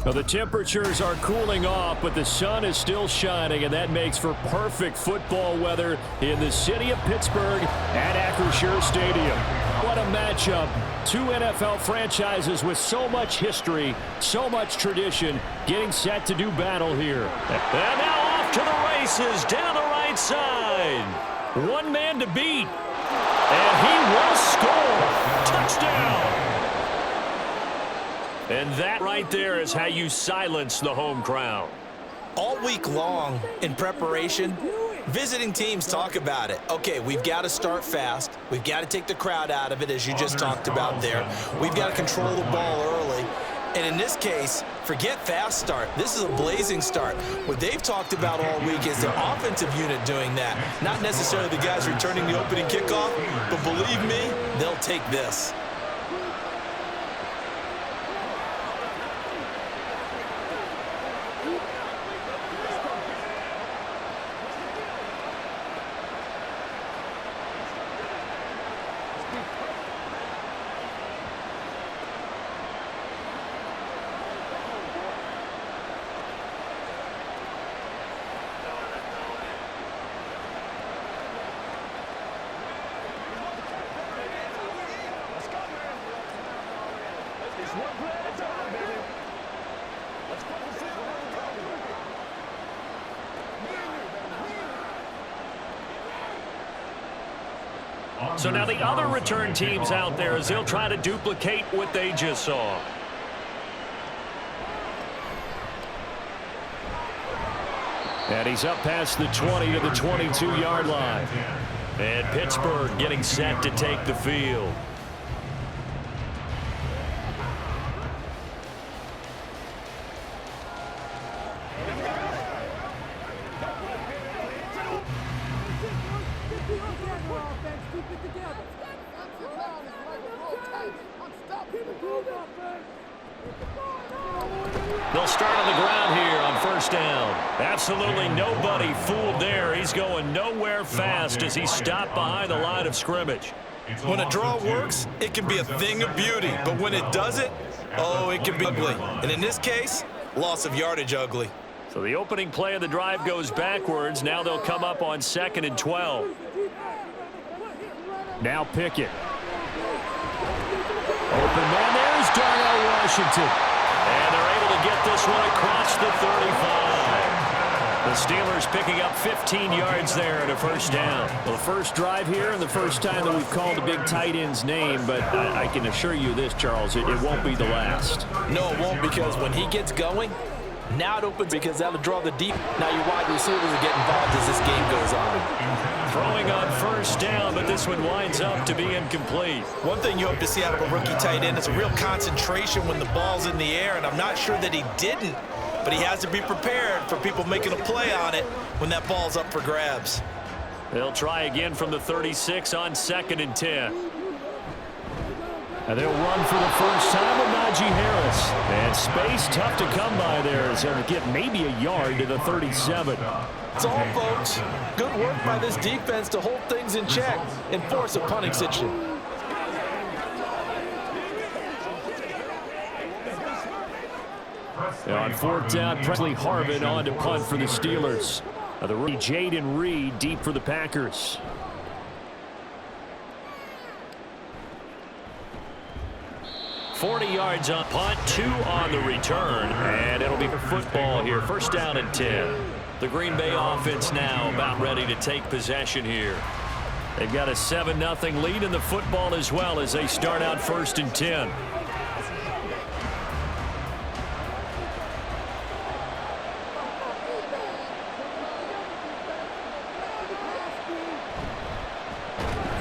Well, the temperatures are cooling off, but the sun is still shining, and that makes for perfect football weather in the city of Pittsburgh at Acrisure Stadium. What a matchup. Two NFL franchises with so much history, so much tradition, getting set to do battle here. And now off to the races down the right side. One man to beat, and he will score. Touchdown. And that right there is how you silence the home crowd. All week long in preparation, visiting teams talk about it. Okay, we've got to start fast. We've got to take the crowd out of it, as you just talked about there. We've got to control the ball early. And in this case, forget fast start. This is a blazing start. What they've talked about all week is the offensive unit doing that. Not necessarily the guys returning the opening kickoff, but believe me, they'll take this. So now the other return teams out there as they'll try to duplicate what they just saw. And he's up past the 20 to the 22-yard line. And Pittsburgh getting set to take the field. They'll start on the ground here on first down. Absolutely nobody fooled there. He's going nowhere fast as he stopped behind the line of scrimmage. When a draw works, it can be a thing of beauty. But when it doesn't, oh, it can be ugly. And in this case, loss of yardage ugly. So the opening play of the drive goes backwards. Now they'll come up on 2nd and 12. Now Pickett. Open man, there's Darnell Washington. And they're able to get this one across the 35. The Steelers picking up 15 yards there and a first down. Well, the first drive here and the first time that we've called a big tight end's name, but I can assure you this, Charles, it won't be the last. No, it won't, because when he gets going, now it opens because that'll draw the deep. Now your wide receivers will get involved as this game goes on. Throwing on first down, but this one winds up to be incomplete. One thing you hope to see out of a rookie tight end is a real concentration when the ball's in the air, and I'm not sure that he didn't, but he has to be prepared for people making a play on it when that ball's up for grabs. They'll try again from the 36 on 2nd and 10. And they'll run for the first time with Najee Harris. And space tough to come by there as they'll get maybe a yard to the 37. That's all, folks. Good work by this defense to hold things in check and force a punting situation. On 4th down, Presley Harvin on to punt for the Steelers. The rookie Jaden Reed deep for the Packers. $40 on punt, 2 on the return, and it'll be football here. First down and 10. The Green Bay offense now about ready to take possession here. They've got a 7-0 lead in the football as well as they start out 1st and 10.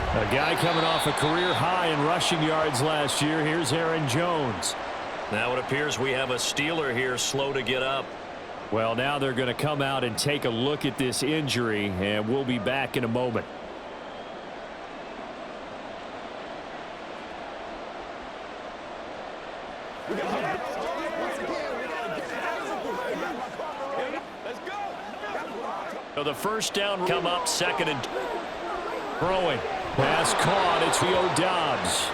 A guy coming off a career high in rushing yards last year. Here's Aaron Jones. Now it appears we have a Steeler here slow to get up. Well, now they're going to come out and take a look at this injury, and we'll be back in a moment. So the first down come up, 2nd and throwing. Pass caught. It's Theo Dobbs.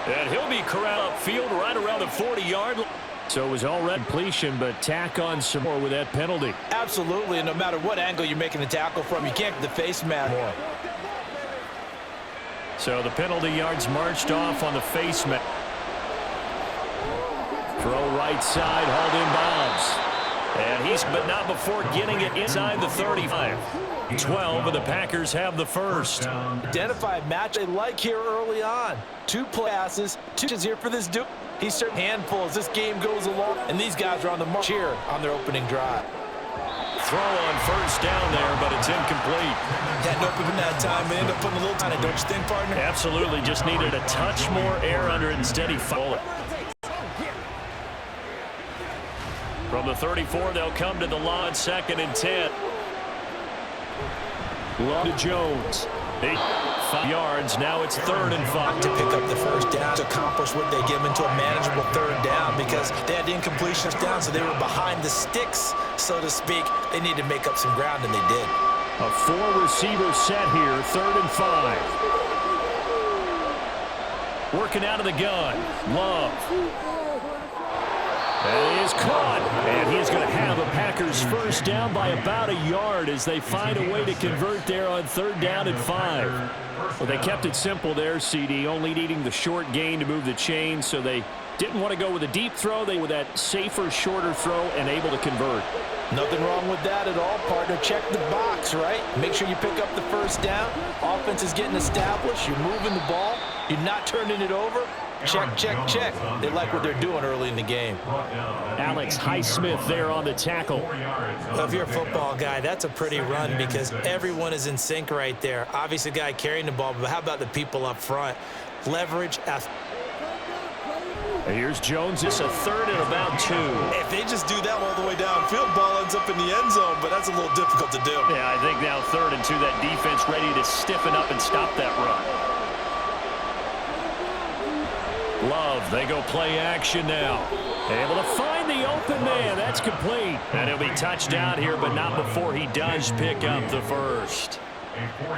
And he'll be corralled upfield right around the 40-yard line. So it was already completion, but tack on some more with that penalty. Absolutely, and no matter what angle you're making the tackle from, you can't get the face mask more. So the penalty yards marched off on the face mask. Throw right side, hauled in bounds. And but not before getting it inside the 35. 12, and the Packers have the first. Identify a match they like here early on. 2 passes, 2 is here for this dude. He's certain handful as this game goes along, and these guys are on the march here on their opening drive. Throw on first down there, but it's incomplete. Had no open that time, and end up putting a little time, don't you think, partner? Absolutely, just needed a touch more air under it. Instead, he fouled it. From the 34, they'll come to the line, 2nd and 10. Long to Jones. 5 yards. Now it's 3rd and 5. To pick up the first down to accomplish what they give into a manageable 3rd down because they had the incompletions down, so they were behind the sticks, so to speak. They need to make up some ground, and they did. A 4-receiver set here, 3rd and 5. Working out of the gun. Love. And he is caught, and he's going to have a Packers first down by about a yard as they find a way to convert there on 3rd down and 5. Well, they kept it simple there, CD, only needing the short gain to move the chain, so they didn't want to go with a deep throw. They were that safer, shorter throw and able to convert. Nothing wrong with that at all, partner. Check the box, right? Make sure you pick up the first down. Offense is getting established. You're moving the ball. You're not turning it over. Check, check, check. They like what they're doing early in the game. Alex Highsmith there on the tackle. Well, if you're a football guy, that's a pretty run because everyone is in sync right there. Obviously, the guy carrying the ball, but how about the people up front? Leverage. Here's Jones. It's a 3rd and about 2. If they just do that all the way downfield, ball ends up in the end zone, but that's a little difficult to do. Yeah, I think now 3rd and 2, that defense ready to stiffen up and stop that run. Love, they go play action now. Able to find the open man. That's complete. And he'll be touchdown here, but not before he does pick up the first.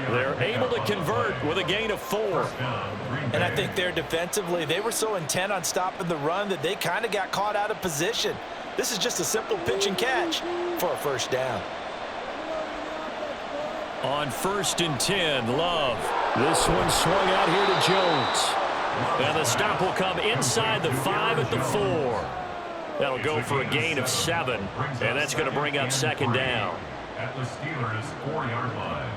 They're able to convert with a gain of 4. And I think there defensively, they were so intent on stopping the run that they kind of got caught out of position. This is just a simple pitch and catch for a first down. On 1st and 10, Love. This one swung out here to Jones. And the stop will come inside the 5 at the 4. That'll go for a gain of 7. And that's going to bring up 2nd down. At the Steelers' 4-yard line.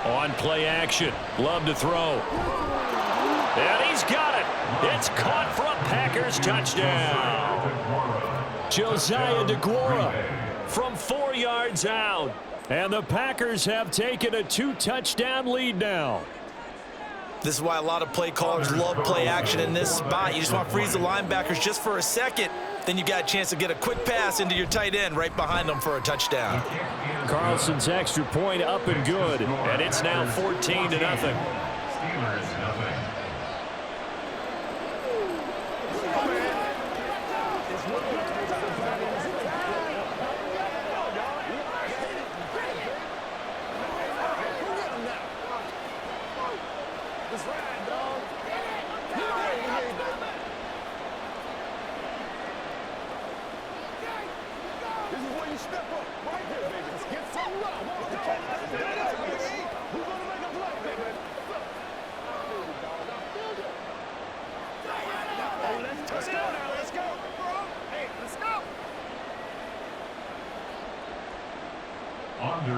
On play action. Love to throw. And he's got it. It's caught for a Packers touchdown. Josiah DeGuara from 4 yards out. And the Packers have taken a 2-touchdown lead now. This is why a lot of play callers love play action in this spot. You just want to freeze the linebackers just for a second. Then you got a chance to get a quick pass into your tight end right behind them for a touchdown. Carlson's extra point up and good. And it's now 14-0. Steelers nothing.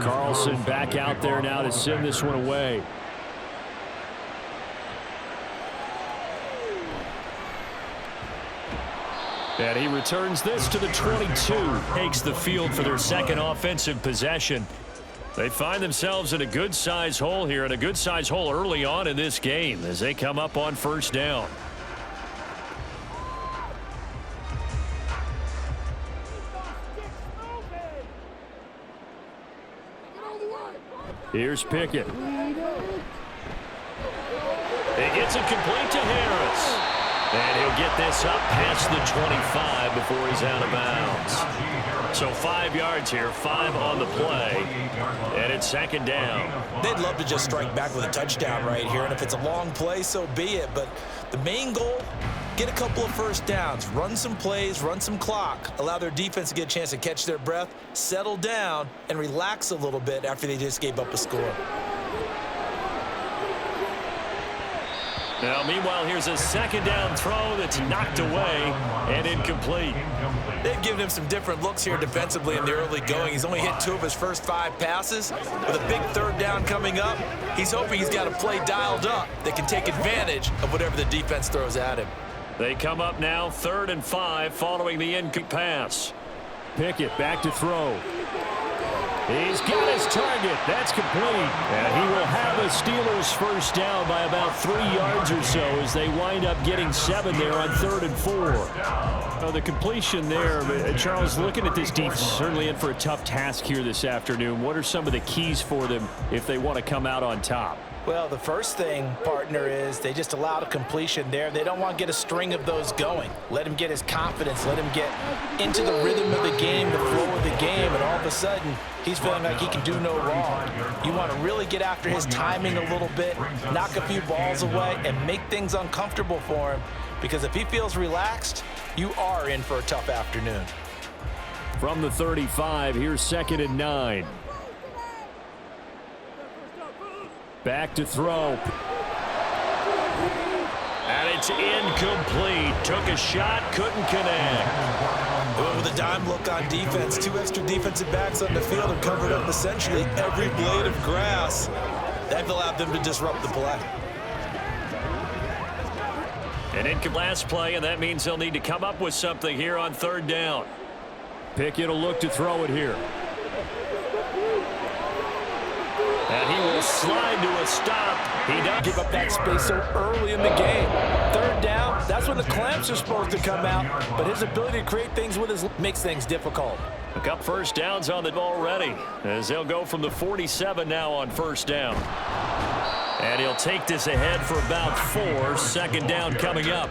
Carlson back out there now to send this one away. And he returns this to the 22. Takes the field for their 2nd offensive possession. They find themselves in a good-sized hole here, and a good-sized hole early on in this game as they come up on 1st down. Here's Pickett. He gets it complete to Harris. And he'll get this up past the 25 before he's out of bounds. So 5 yards here, 5 on the play, and it's second down. They'd love to just strike back with a touchdown right here, and if it's a long play, so be it. But the main goal, get a couple of first downs, run some plays, run some clock, allow their defense to get a chance to catch their breath, settle down, and relax a little bit after they just gave up a score. Now, meanwhile, here's a second down throw that's knocked away and incomplete. They've given him some different looks here defensively in the early going. He's only hit 2 of his first 5 passes. With a big third down coming up, he's hoping he's got a play dialed up that can take advantage of whatever the defense throws at him. They come up now 3rd and 5 following the incomplete pass. Pickett back to throw. He's got his target. That's complete. And he will have a Steelers first down by about 3 yards or so as they wind up getting 7 there on 3rd and 4. The completion there, Charles, looking at this defense, certainly in for a tough task here this afternoon. What are some of the keys for them if they want to come out on top? Well, the first thing, partner, is they just allowed a completion there. They don't want to get a string of those going. Let him get his confidence. Let him get into the rhythm of the game, the flow of the game, and all of a sudden, he's feeling like he can do no wrong. You want to really get after his timing a little bit, knock a few balls away, and make things uncomfortable for him. Because if he feels relaxed, you are in for a tough afternoon. From the 35, here's 2nd and 9. Back to throw. And it's incomplete. Took a shot, couldn't connect. They went with a dime look on defense. 2 extra defensive backs on the field and covered up essentially every blade of grass. That allowed them to disrupt the play. An incomplete last play, and that means they'll need to come up with something here on 3rd down. Pickett will look to throw it here. And he will slide to a stop. He does Give up that space so early in the game. 3rd down, that's when the clamps are supposed to come out, but his ability to create things with his makes things difficult. a couple first downs on the ball already as they'll go from the 47 now on 1st down. And he'll take this ahead for about 4. 2nd down coming up.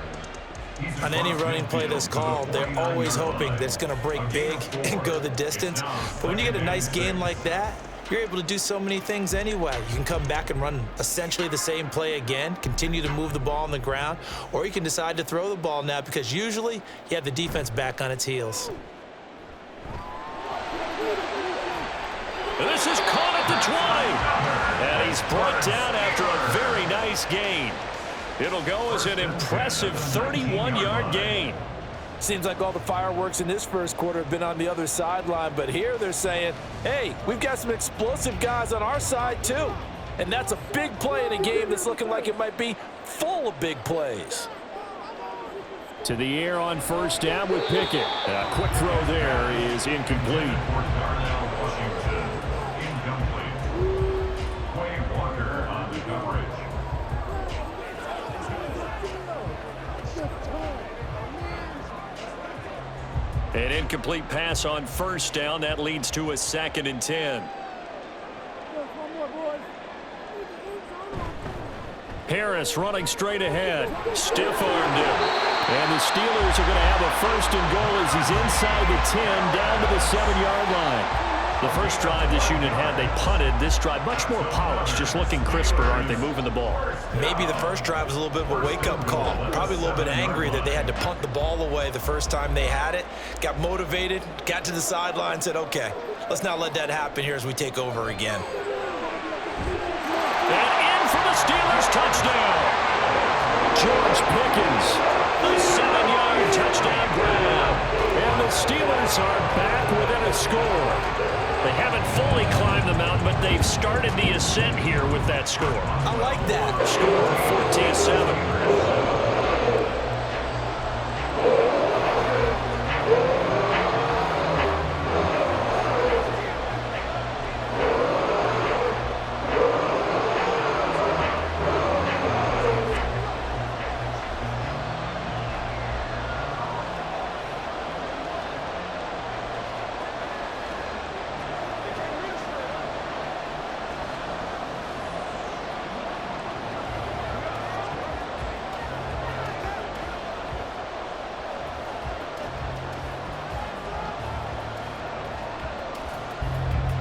On any running play that's called, they're always hoping that it's going to break big and go the distance. But when you get a nice gain like that, you're able to do so many things anyway. You can come back and run essentially the same play again, continue to move the ball on the ground, or you can decide to throw the ball now because usually you have the defense back on its heels. This is caught at the 20. And he's brought down after a very nice gain. It'll go as an impressive 31-yard gain. Seems like all the fireworks in this first quarter have been on the other sideline, but here they're saying, hey, we've got some explosive guys on our side too. And that's a big play in a game that's looking like it might be full of big plays. To the air on 1st down with Pickett. A quick throw there is incomplete. An incomplete pass on 1st down. That leads to a 2nd and 10. Harris running straight ahead. Stiff-armed him. And the Steelers are going to have a 1st and goal as he's inside the 10 down to the 7-yard line. The first drive this unit had, they punted. This drive, much more polished, just looking crisper, aren't they, moving the ball? Maybe the first drive was a little bit of a wake-up call. Probably a little bit angry that they had to punt the ball away the first time they had it. Got motivated, got to the sideline, said, okay, let's not let that happen here as we take over again. And in for the Steelers touchdown. George Pickens, a 7-yard touchdown grab. And the Steelers are back within a score. They haven't fully climbed the mountain, but they've started the ascent here with that score. I like that. Score 14-7.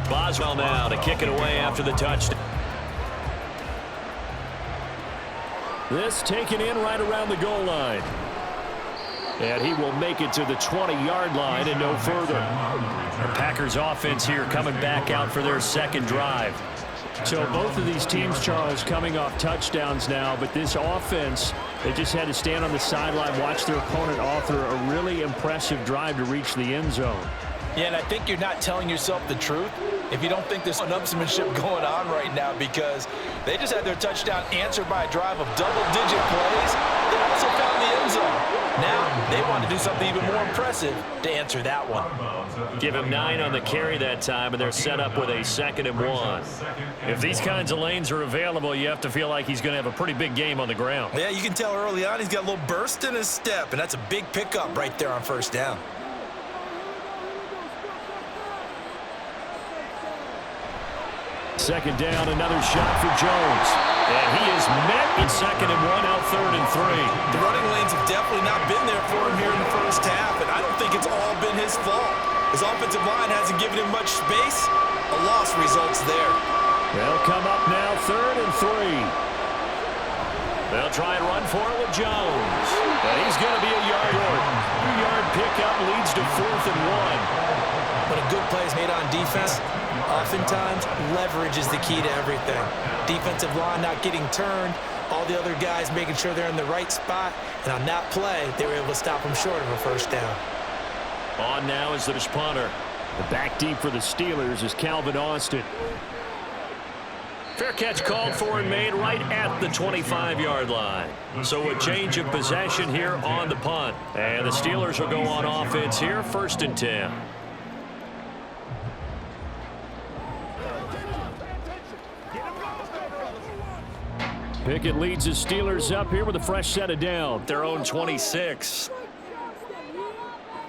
Boswell now to kick it away after the touchdown. This taken in right around the goal line. And he will make it to the 20-yard line and no further. The Packers offense here coming back out for their second drive. So both of these teams, Charles, coming off touchdowns now, but this offense, they just had to stand on the sideline, watch their opponent author a really impressive drive to reach the end zone. Yeah, and I think you're not telling yourself the truth if you don't think there's an upsmanship going on right now, because they just had their touchdown answered by a drive of double-digit plays. They also found the end zone. Now they want to do something even more impressive to answer that one. Give him 9 on the carry that time, and they're set up with a 2nd and 1. If these kinds of lanes are available, you have to feel like he's going to have a pretty big game on the ground. Yeah, you can tell early on he's got a little burst in his step, and that's a big pickup right there on first down. Second down, another shot for Jones. And he is met in 2nd and 1, out 3rd and 3. The running lanes have definitely not been there for him here in the first half, and I don't think it's all been his fault. His offensive line hasn't given him much space. A loss results there. They'll come up now 3rd and 3. They'll try and run for it with Jones. And he's going to be a yard short. 2-yard pickup leads to 4th and 1. When a good play is made on defense, oftentimes leverage is the key to everything. Defensive line not getting turned, all the other guys making sure they're in the right spot, and on that play, they were able to stop him short of a first down. On now is the punter. The back deep for the Steelers is Calvin Austin. Fair catch called for and made right at the 25-yard line. So a change of possession here on the punt. And the Steelers will go on offense here, 1st and 10. Pickett leads the Steelers up here with a fresh set of down. Their own 26.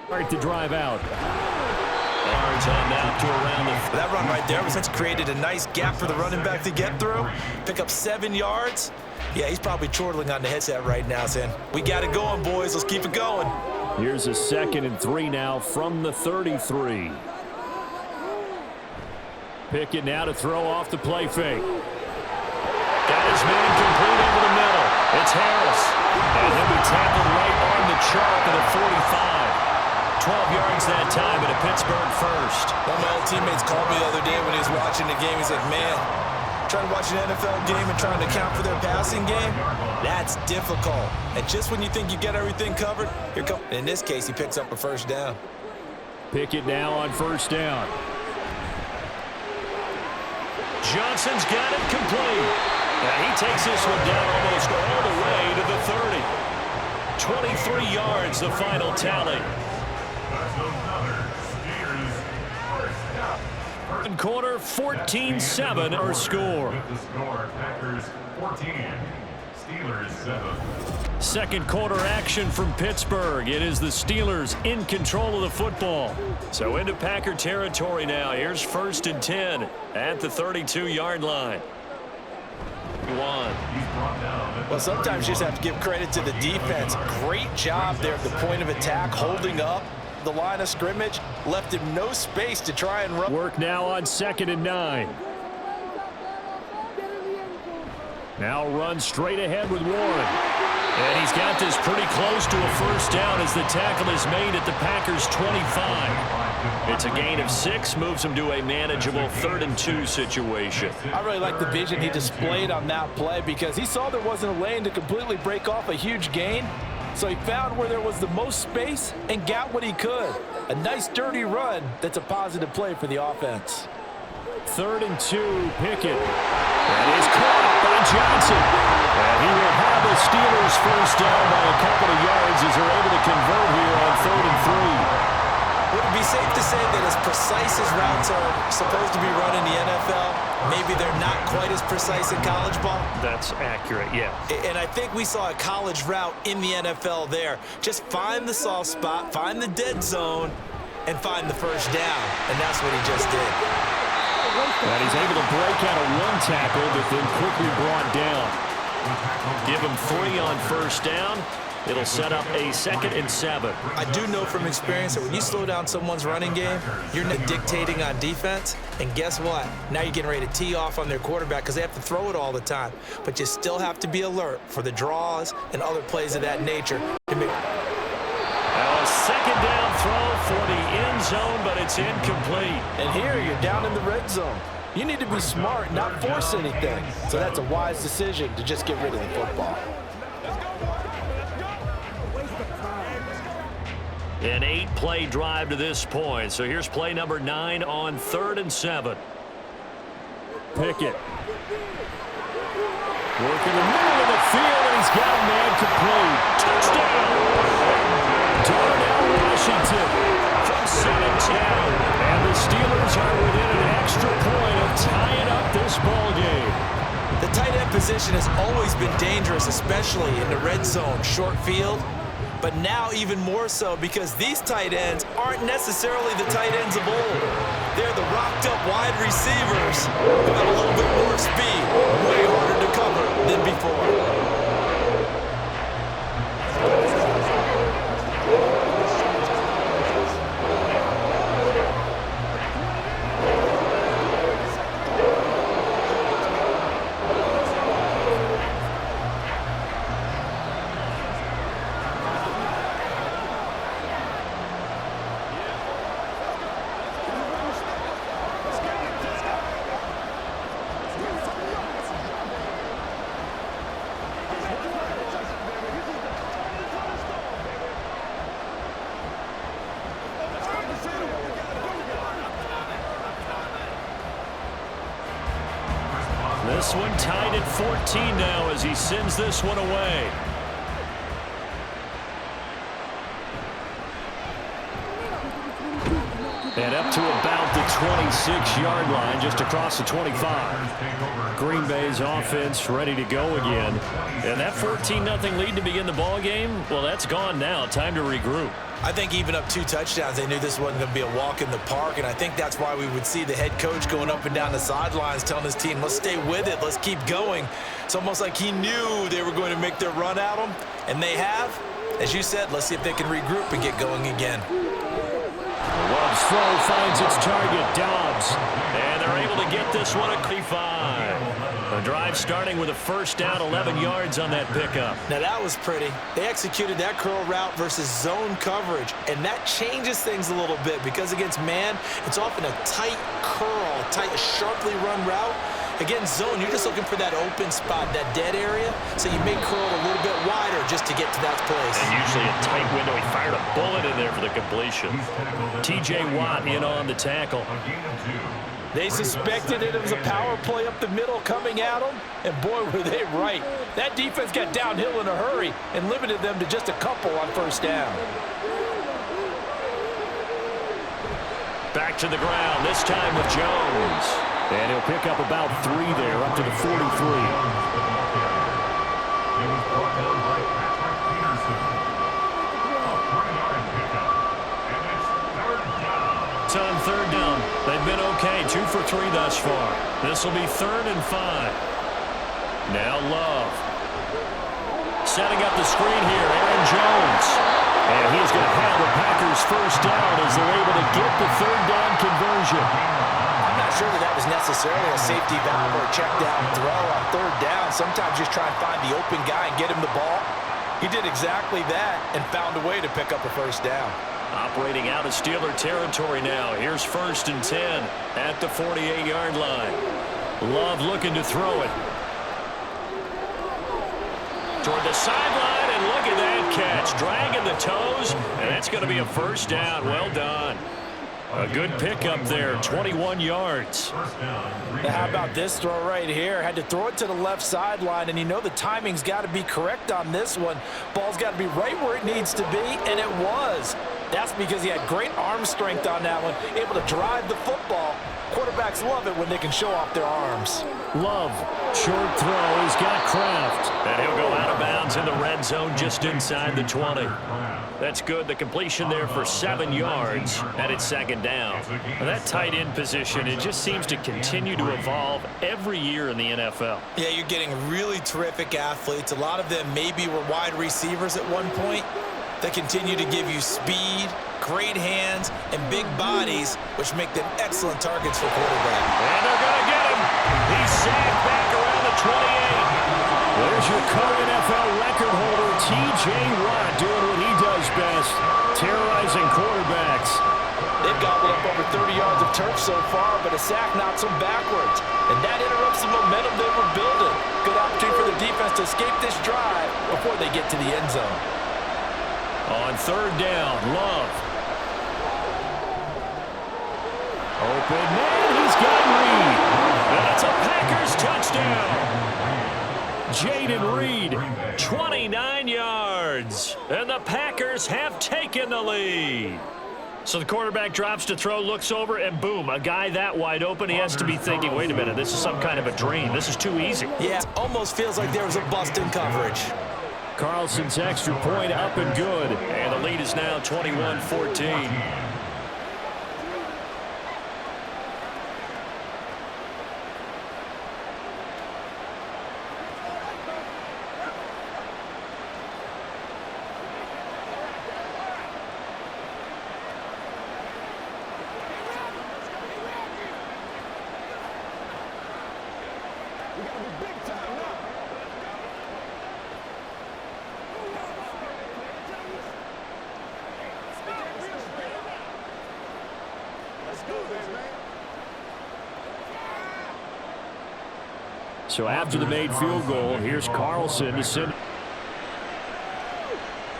Start to drive out. Yards on now to around the... That run right there has created a nice gap for the running back to get through. Pick up 7 yards. Yeah, he's probably chortling on the headset right now, saying, we got it going, boys. Let's keep it going. Here's a 2nd and 3 now from the 33. Pickett now to throw off the play fake. Got his man complete over the middle. It's Harris. And he'll be tackled right on the chalk of the 45. 12 yards that time at a Pittsburgh first. One of my old teammates called me the other day when he was watching the game. He said, man, trying to watch an NFL game and trying to account for their passing game, that's difficult. And just when you think you get everything covered, here comes, in this case, he picks up a first down. Pickett now on 1st down. Johnson's got it complete. And he takes this one down almost all the way to the 30. 23 yards, the final tally. In quarter, 14-7 our score. The score, Packers 14, Steelers 7. Second quarter action from Pittsburgh. It is the Steelers in control of the football. So into Packer territory now. Here's 1st and 10 at the 32-yard line. Well, sometimes you just have to give credit to the defense. Great job there at the point of attack, holding up the line of scrimmage, left him no space to try and run. Work now on 2nd and 9. Now run straight ahead with Warren. And he's got this pretty close to a first down as the tackle is made at the Packers' 25. It's a gain of 6, moves him to a manageable 3rd and 2 situation. I really like the vision he displayed on that play because he saw there wasn't a lane to completely break off a huge gain. So he found where there was the most space and got what he could. A nice dirty run that's a positive play for the offense. 3rd and 2, Pickett. That is caught by Johnson. And he will have the Steelers first down by a couple of yards as they're able to convert here on 3rd and 3. Would it be safe to say that as precise as routes are supposed to be run in the NFL, maybe they're not quite as precise in college ball? That's accurate, yeah. And I think we saw a college route in the NFL there. Just find the soft spot, find the dead zone, and find the first down. And that's what he just did. And he's able to break out of one tackle, but then quickly brought down. Give him 3 on first down. It'll set up a 2nd and 7. I do know from experience that when you slow down someone's running game, you're not dictating on defense. And guess what? Now you're getting ready to tee off on their quarterback because they have to throw it all the time. But you still have to be alert for the draws and other plays of that nature. A 2nd down throw for the end zone, but it's incomplete. And here you're down in the red zone. You need to be smart, not force anything. So that's a wise decision to just get rid of the football. An 8-play drive to this point. So here's play number 9 on 3rd and 7. Pickett. Working the middle of the field, and he's got a man complete. Touchdown! Darnell Washington from 7-10. And the Steelers are within an extra point of tying up this ball game. The tight end position has always been dangerous, especially in the red zone, short field. But now even more so because these tight ends aren't necessarily the tight ends of old. They're the rocked-up wide receivers who have a little bit more speed, way harder to cover than before. This one tied at 14 now as he sends this one away. And up to about the 26-yard line, just across the 25. Green Bay's offense ready to go again. And that 14-0 lead to begin the ball game, well, that's gone now. Time to regroup. I think even up 2 touchdowns, they knew this wasn't going to be a walk in the park, and I think that's why we would see the head coach going up and down the sidelines telling his team, let's stay with it, let's keep going. It's almost like he knew they were going to make their run at him, and they have. As you said, let's see if they can regroup and get going again. Love's throw finds its target, Dobbs. And they're able to get this one at 35. The drive starting with a 1st down, 11 yards on that pickup. Now that was pretty. They executed that curl route versus zone coverage, and that changes things a little bit because against man, it's often a tight curl, tight, sharply run route. Against zone, you're just looking for that open spot, that dead area, so you may curl it a little bit wider just to get to that place. And usually a tight window. He fired a bullet in there for the completion. T.J. Watt in on the tackle. They suspected it was a power play up the middle coming at them, and boy, were they right. That defense got downhill in a hurry and limited them to just a couple on 1st down. Back to the ground, this time with Jones. And he'll pick up about 3 there, up to the 43. It's on 3rd down. They've been okay, 2 for 3 thus far. This will be 3rd and 5. Now Love. Setting up the screen here, Aaron Jones. And he's going to have the Packers 1st down as they're able to get the 3rd down conversion. I'm not sure that was necessarily a safety valve or a check down throw on 3rd down. Sometimes just try and find the open guy and get him the ball. He did exactly that and found a way to pick up a 1st down. Operating out of Steeler territory now. Here's 1st and 10 at the 48-yard line. Love looking to throw it. Toward the sideline, and look at that catch. Dragging the toes, and that's going to be a 1st down. Well done. A good pickup there, 21 yards. Now how about this throw right here? Had to throw it to the left sideline, and you know the timing's got to be correct on this one. Ball's got to be right where it needs to be, and it was. That's because he had great arm strength on that one, able to drive the football. Quarterbacks love it when they can show off their arms. Love, short throw. He's got Kraft. And he'll go out of bounds in the red zone just inside the 20. That's good. The completion there for 7 yards, and it's second down. Now, that tight end position, it just seems to continue to evolve every year in the NFL. Yeah, you're getting really terrific athletes. A lot of them maybe were wide receivers at one point. They continue to give you speed, great hands, and big bodies, which make them excellent targets for quarterback. And they're going to get him. He's sacked back around the 28. There's your co-NFL record holder, T.J. Watt, doing what he does best, terrorizing quarterbacks. They've gobbled up over 30 yards of turf so far, but a sack knocks them backwards. And that interrupts the momentum they were building. Good opportunity for the defense to escape this drive before they get to the end zone. On third down, Love. Open man, he's got Reed. And it's a Packers touchdown. Jaden Reed, 29 yards. And the Packers have taken the lead. So the quarterback drops to throw, looks over, and boom, a guy that wide open, he has to be thinking, wait a minute, this is some kind of a dream. This is too easy. Yeah, it almost feels like there was a bust in coverage. Carlson's extra point up and good. And the lead is now 21-14. So after the made field goal, here's Carlson to send.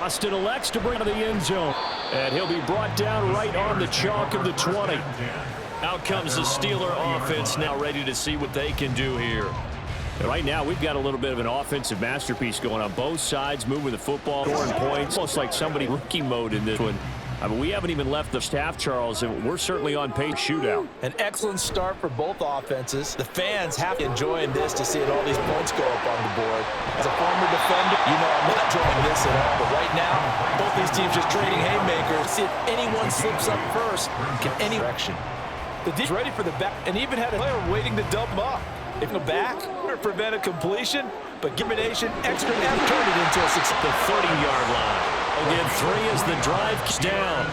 Austin elects to bring to the end zone. And he'll be brought down right on the chalk of the 20. Out comes the Steeler offense now, ready to see what they can do here. And right now, we've got a little bit of an offensive masterpiece going on both sides, moving the football, scoring points. Almost like somebody rookie mode in this one. I mean, we haven't even left the half, Charles, and we're certainly on pace shootout. An excellent start for both offenses. The fans have to enjoy this to see all these points go up on the board. As a former defender, you know I'm not enjoying this at all. But right now, both these teams just trading haymakers. See if anyone slips up first. Can any direction. The defense ready for the back, and even had a player waiting to dump up. If the back prevent a completion, but combination extra and turn it into a 30-yard line. Again, 3 as the drive down.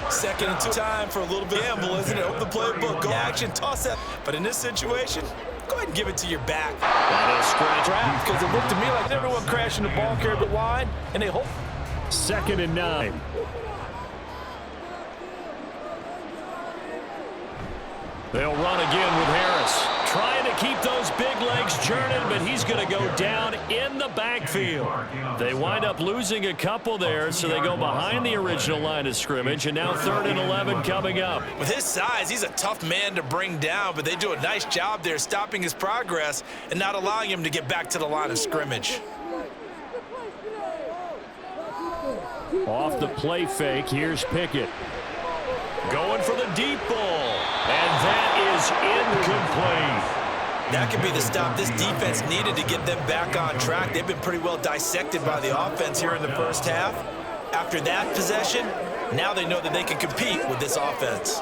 Second and 2 time for a little bit of gamble, isn't it? Open the playbook, go action, toss that. But in this situation, go ahead and give it to your back. That is scratch wrap. Because it looked to me like everyone crashing the ball carried the line, and they hold. 2nd and 9. They'll run again with Harris. Trying to keep those big legs churning, but he's going to go down in the backfield. They wind up losing a couple there, so they go behind the original line of scrimmage, and now 3rd and 11 coming up. With his size, he's a tough man to bring down, but they do a nice job there stopping his progress and not allowing him to get back to the line of scrimmage. Off the play fake, here's Pickett. Going for the deep ball. And that is incomplete. That could be the stop this defense needed to get them back on track. They've been pretty well dissected by the offense here in the first half. After that possession, now they know that they can compete with this offense.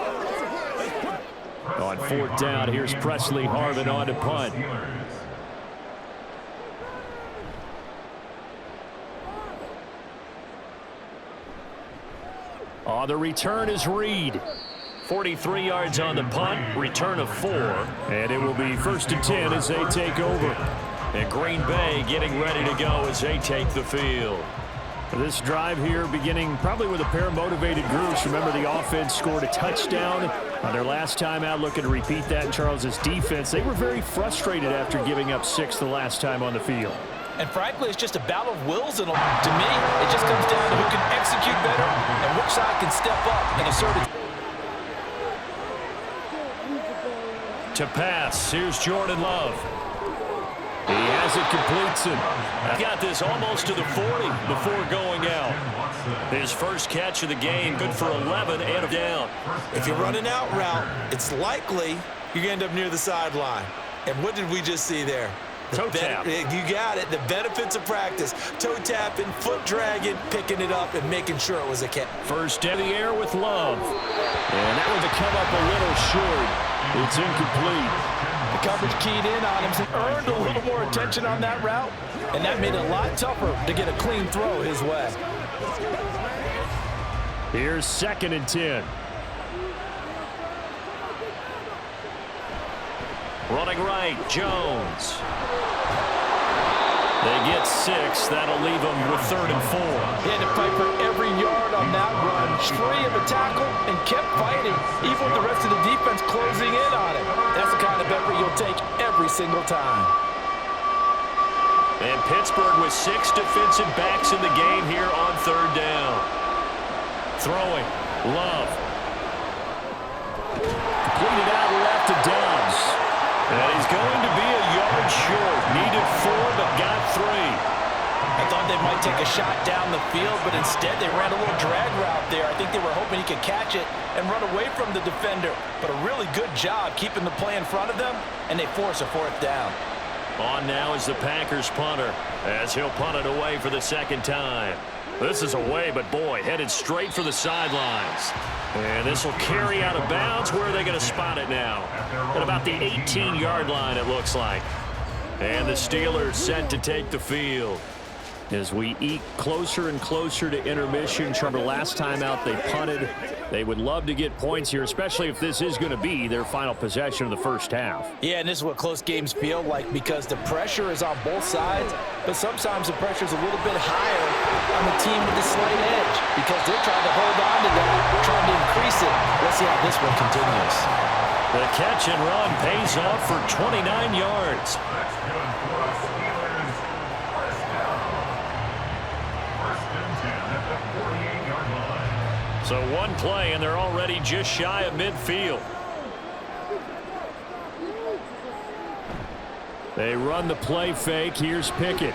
On 4th down, here's Presley Harvin on to punt. On the return is Reed. 43 yards on the punt, return of 4. And it will be 1st and 10 as they take over. And Green Bay getting ready to go as they take the field. This drive here beginning probably with a pair of motivated groups. Remember, the offense scored a touchdown on their last time out, looking to repeat that in Charles's defense. They were very frustrated after giving up 6 the last time on the field. And frankly, it's just a battle of wills. And to me, it just comes down to who can execute better and which side can step up and assert it. To pass, here's Jordan Love. He has it, completes it. Got this almost to the 40 before going out. His first catch of the game, good for 11 and a down. If you're running out route, it's likely you're going to end up near the sideline. And what did we just see there? Toe tap. You got it. The benefits of practice. Toe tapping, foot dragging, picking it up, and making sure it was a catch. First in the air with Love. And that one to come up a little short. It's incomplete. The coverage keyed in on him, so earned a little more attention on that route, and that made it a lot tougher to get a clean throw his way. Here's 2nd and 10. Running right, Jones. They get 6. That'll leave them with 3rd and 4. He had to fight for every yard on that run. Free of a tackle and kept fighting, even with the rest of the defense closing in on him. That's the kind of effort you'll take every single time. And Pittsburgh with 6 defensive backs in the game here on 3rd down. Throwing, Love. Completed out left to Dobbs. And he's going to be a yard short. Needed 4, but got 3. I thought they might take a shot down the field, but instead they ran a little drag route there. I think they were hoping he could catch it and run away from the defender. But a really good job keeping the play in front of them, and they force a 4th down. On now is the Packers punter, as he'll punt it away for the 2nd time. This is away, but boy, headed straight for the sidelines. And this will carry out of bounds. Where are they going to spot it now? At about the 18-yard line, it looks like. And the Steelers set to take the field. As we eke closer and closer to intermission. Remember, last time out they punted. They would love to get points here, especially if this is going to be their final possession of the first half. Yeah, and this is what close games feel like because the pressure is on both sides, but sometimes the pressure is a little bit higher on the team with the slight edge because they're trying to hold on to that, trying to increase it. Let's see how this one continues. The catch and run pays off for 29 yards. That's good for us, Steelers. First and 10 at the 48-yard line. So one play, and they're already just shy of midfield. They run the play fake. Here's Pickett.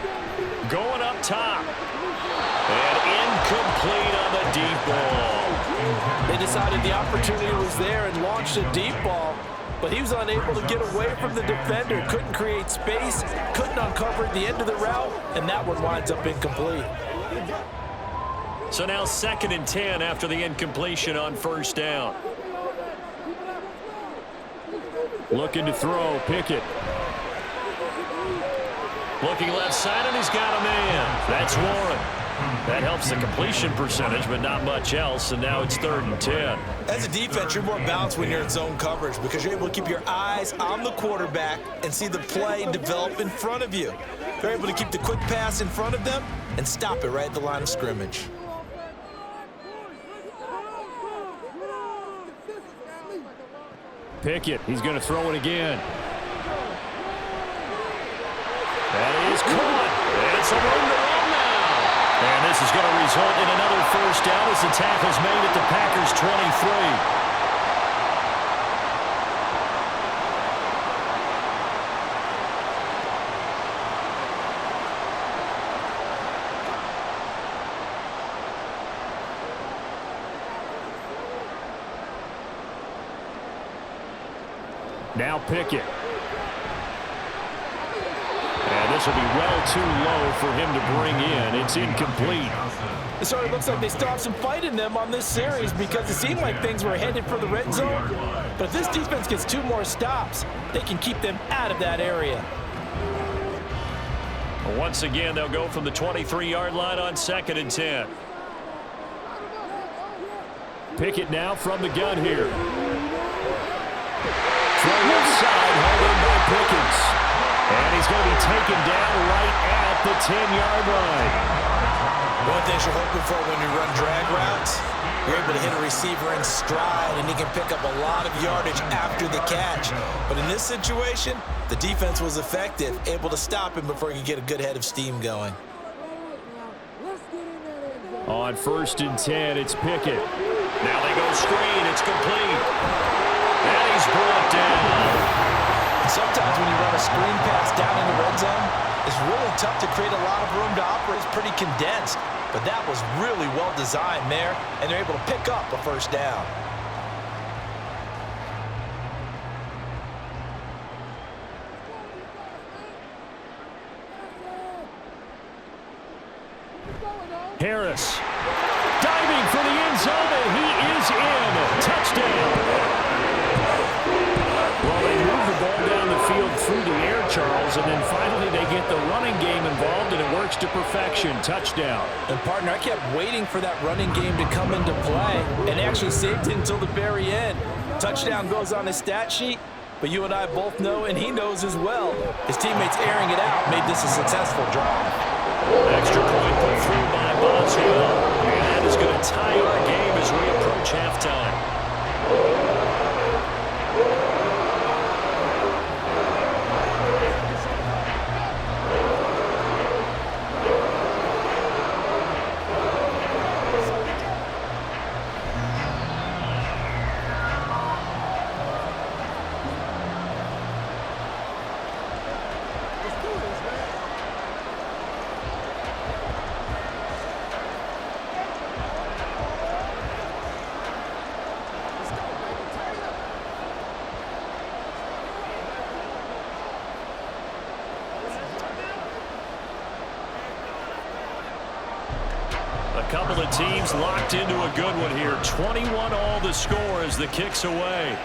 Going up top. And incomplete on the deep ball. They decided the opportunity was there and launched a deep ball, but he was unable to get away from the defender. Couldn't create space, couldn't uncover the end of the route, and that one winds up incomplete. So now 2nd and 10 after the incompletion on 1st down. Looking to throw, Pickett. Looking left side, and he's got a man. That's Warren. That helps the completion percentage, but not much else, and now it's 3rd and 10. As a defense, you're more balanced when you're in zone coverage because you're able to keep your eyes on the quarterback and see the play develop in front of you. You're able to keep the quick pass in front of them and stop it right at the line of scrimmage. Pickett, he's going to throw it again. That is caught. It's a room to run now. And this is going to result in another 1st down as the tackle's made at the Packers' 23. Now Pickett. And this will be well too low for him to bring in. It's incomplete. It sort of looks like they still have some fight in them on this series because it seemed like things were headed for the red zone. But if this defense gets 2 more stops, they can keep them out of that area. Once again, they'll go from the 23-yard line on 2nd and 10. Pickett now from the gun here. Throw left side, held in by Pickens. And he's going to be taken down right at the 10-yard line. One of the things you're hoping for when you run drag routes, you're able to hit a receiver in stride, and he can pick up a lot of yardage after the catch. But in this situation, the defense was effective, able to stop him before he could get a good head of steam going. On 1st and 10, it's Pickett. Now they go screen. It's complete. And he's brought down. Sometimes when you run a screen pass down in the red zone, it's really tough to create a lot of room to operate. It's pretty condensed, but that was really well designed there, and they're able to pick up a 1st down. Harris diving for the end zone, and he is in. Touchdown. Well, they move the ball down the field through the air, Charles, and then finally they get the running game involved, and it works to perfection. Touchdown. And, partner, I kept waiting for that running game to come into play, and they actually saved it until the very end. Touchdown goes on his stat sheet, but you and I both know, and he knows as well, his teammates airing it out made this a successful drive. Extra point put through by Boswell, and that is going to tie our game as we approach halftime. A couple of teams locked into a good one here. 21 all the score as the kick's away.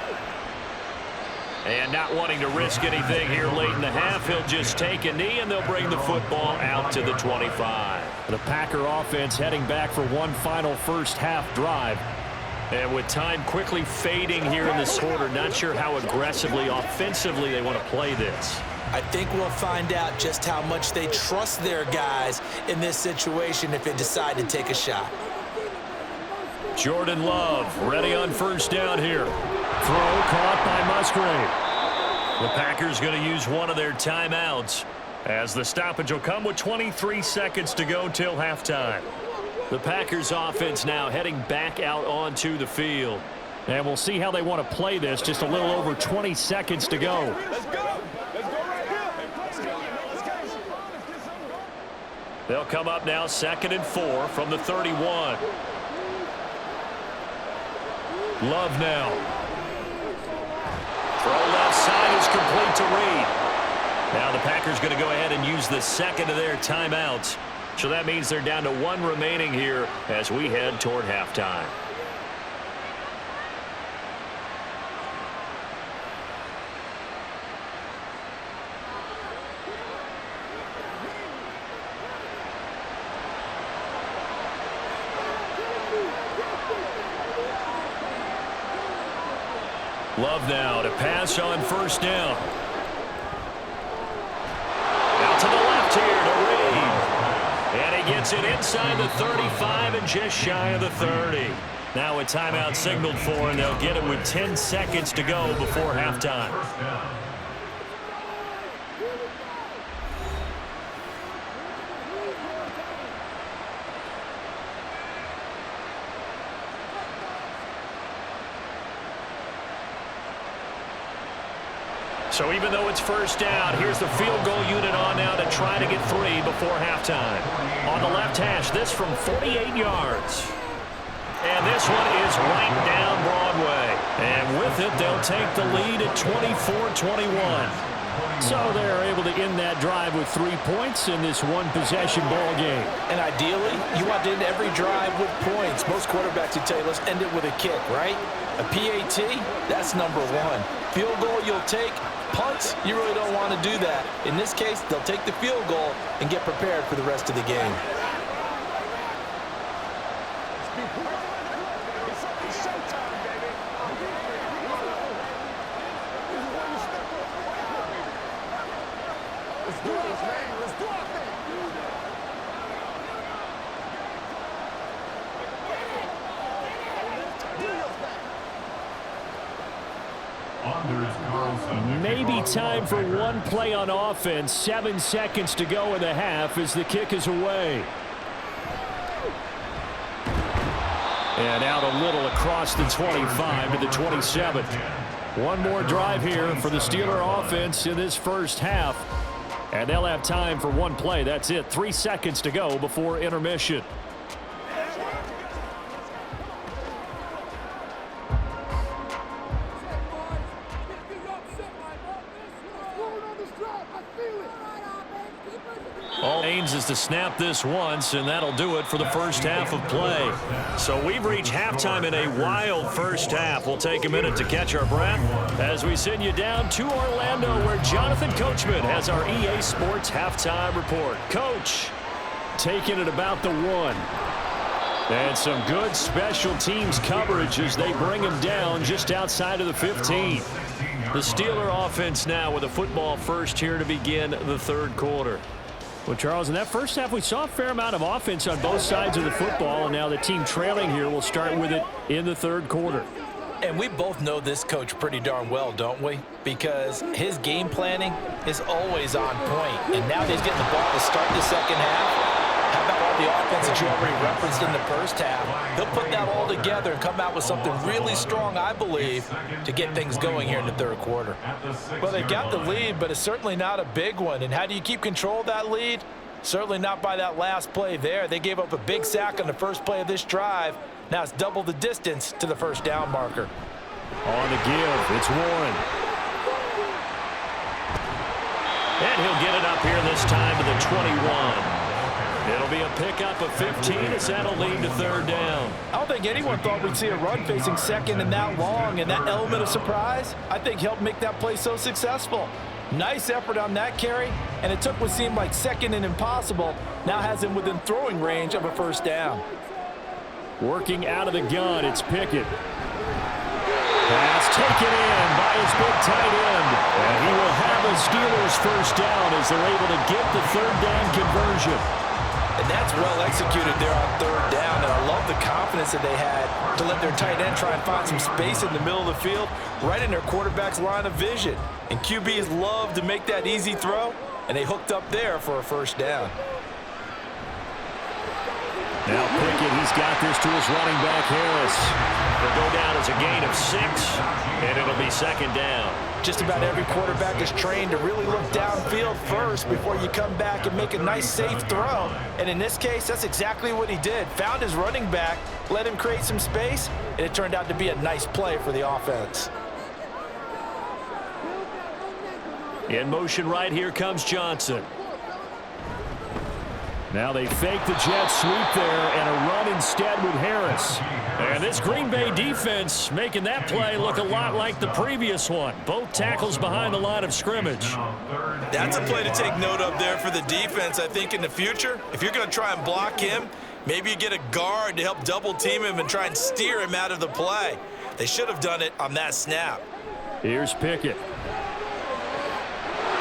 And not wanting to risk anything here late in the half, he'll just take a knee and they'll bring the football out to the 25. The Packer offense heading back for one final first half drive. And with time quickly fading here in this quarter, not sure how aggressively, offensively they want to play this. I think we'll find out just how much they trust their guys in this situation if they decide to take a shot. Jordan Love ready on first down here. Throw caught by Musgrave. The Packers going to use one of their timeouts as the stoppage will come with 23 seconds to go till halftime. The Packers offense now heading back out onto the field. And we'll see how they want to play this. Just a little over 20 seconds to go. Let's go. They'll come up now 2nd and 4 from the 31. Love now. Throw left side is complete to Reed. Now the Packers going to go ahead and use the second of their timeouts. So that means they're down to one remaining here as we head toward halftime. Love now to pass on first down. Out to the left here to Reed. And he gets it inside the 35 and just shy of the 30. Now a timeout signaled for, and they'll get it with 10 seconds to go before halftime. So even though it's first down, here's the field goal unit on now to try to get 3 before halftime. On the left hash, this from 48 yards. And this one is right down Broadway. And with it, they'll take the lead at 24-21. So they're able to end that drive with 3 points in this one-possession ball game. And ideally, you want to end every drive with points. Most quarterbacks would tell you, let's end it with a kick, right? A PAT, that's number 1. Field goal you'll take. Punts, you really don't want to do that. In this case, they'll take the field goal and get prepared for the rest of the game. Maybe time for one play on offense. 7 seconds to go in the half as the kick is away. And out a little across the 25 to the 27. One more drive here for the Steeler offense in this first half. And they'll have time for one play. That's it. 3 seconds to go before intermission. is to snap this once, and that'll do it for the first half of play. So we've reached halftime in a wild first half. We'll take a minute to catch our breath as we send you down to Orlando, where Jonathan Coachman has our EA Sports halftime report. Coach, taking it about the 1. And some good special teams coverage as they bring him down just outside of the 15. The Steeler offense now with a football first here to begin the third quarter. Well, Charles, in that first half, we saw a fair amount of offense on both sides of the football, and now the team trailing here will start with it in the third quarter. And we both know this coach pretty darn well, don't we? Because his game planning is always on point. And now he's getting the ball to start the second half. How about all the offense that you already referenced in the first half? He'll put that all together and come out with something really strong, I believe, to get things going here in the third quarter. Well, they got the lead, but it's certainly not a big one. And how do you keep control of that lead? Certainly not by that last play there. They gave up a big sack on the first play of this drive. Now it's double the distance to the first down marker. On the give, it's Warren. And he'll get it up here this time to the 21. It'll be a pickup of 15 as that'll lead to third down. I don't think anyone thought we'd see a run facing second and that long, and that element of surprise, I think, helped make that play so successful. Nice effort on that carry, and it took what seemed like second and impossible, now has him within throwing range of a first down. Working out of the gun, it's Pickett. Pass taken in by his big tight end. And he will have the Steelers first down as they're able to get the third down conversion. And that's well executed there on third down, and I love the confidence that they had to let their tight end try and find some space in the middle of the field, right in their quarterback's line of vision. And QBs love to make that easy throw, and they hooked up there for a first down. Now Pickett, he's got this to his running back, Harris. It'll go down as a gain of 6, and it'll be second down. Just about every quarterback is trained to really look downfield first before you come back and make a nice, safe throw. And in this case, that's exactly what he did. Found his running back, let him create some space, and it turned out to be a nice play for the offense. In motion right here comes Johnson. Now they fake the jet sweep there and a run instead with Harris. And this Green Bay defense making that play look a lot like the previous one. Both tackles behind the line of scrimmage. That's a play to take note of there for the defense, I think, in the future. If you're going to try and block him, maybe you get a guard to help double team him and try and steer him out of the play. They should have done it on that snap. Here's Pickett.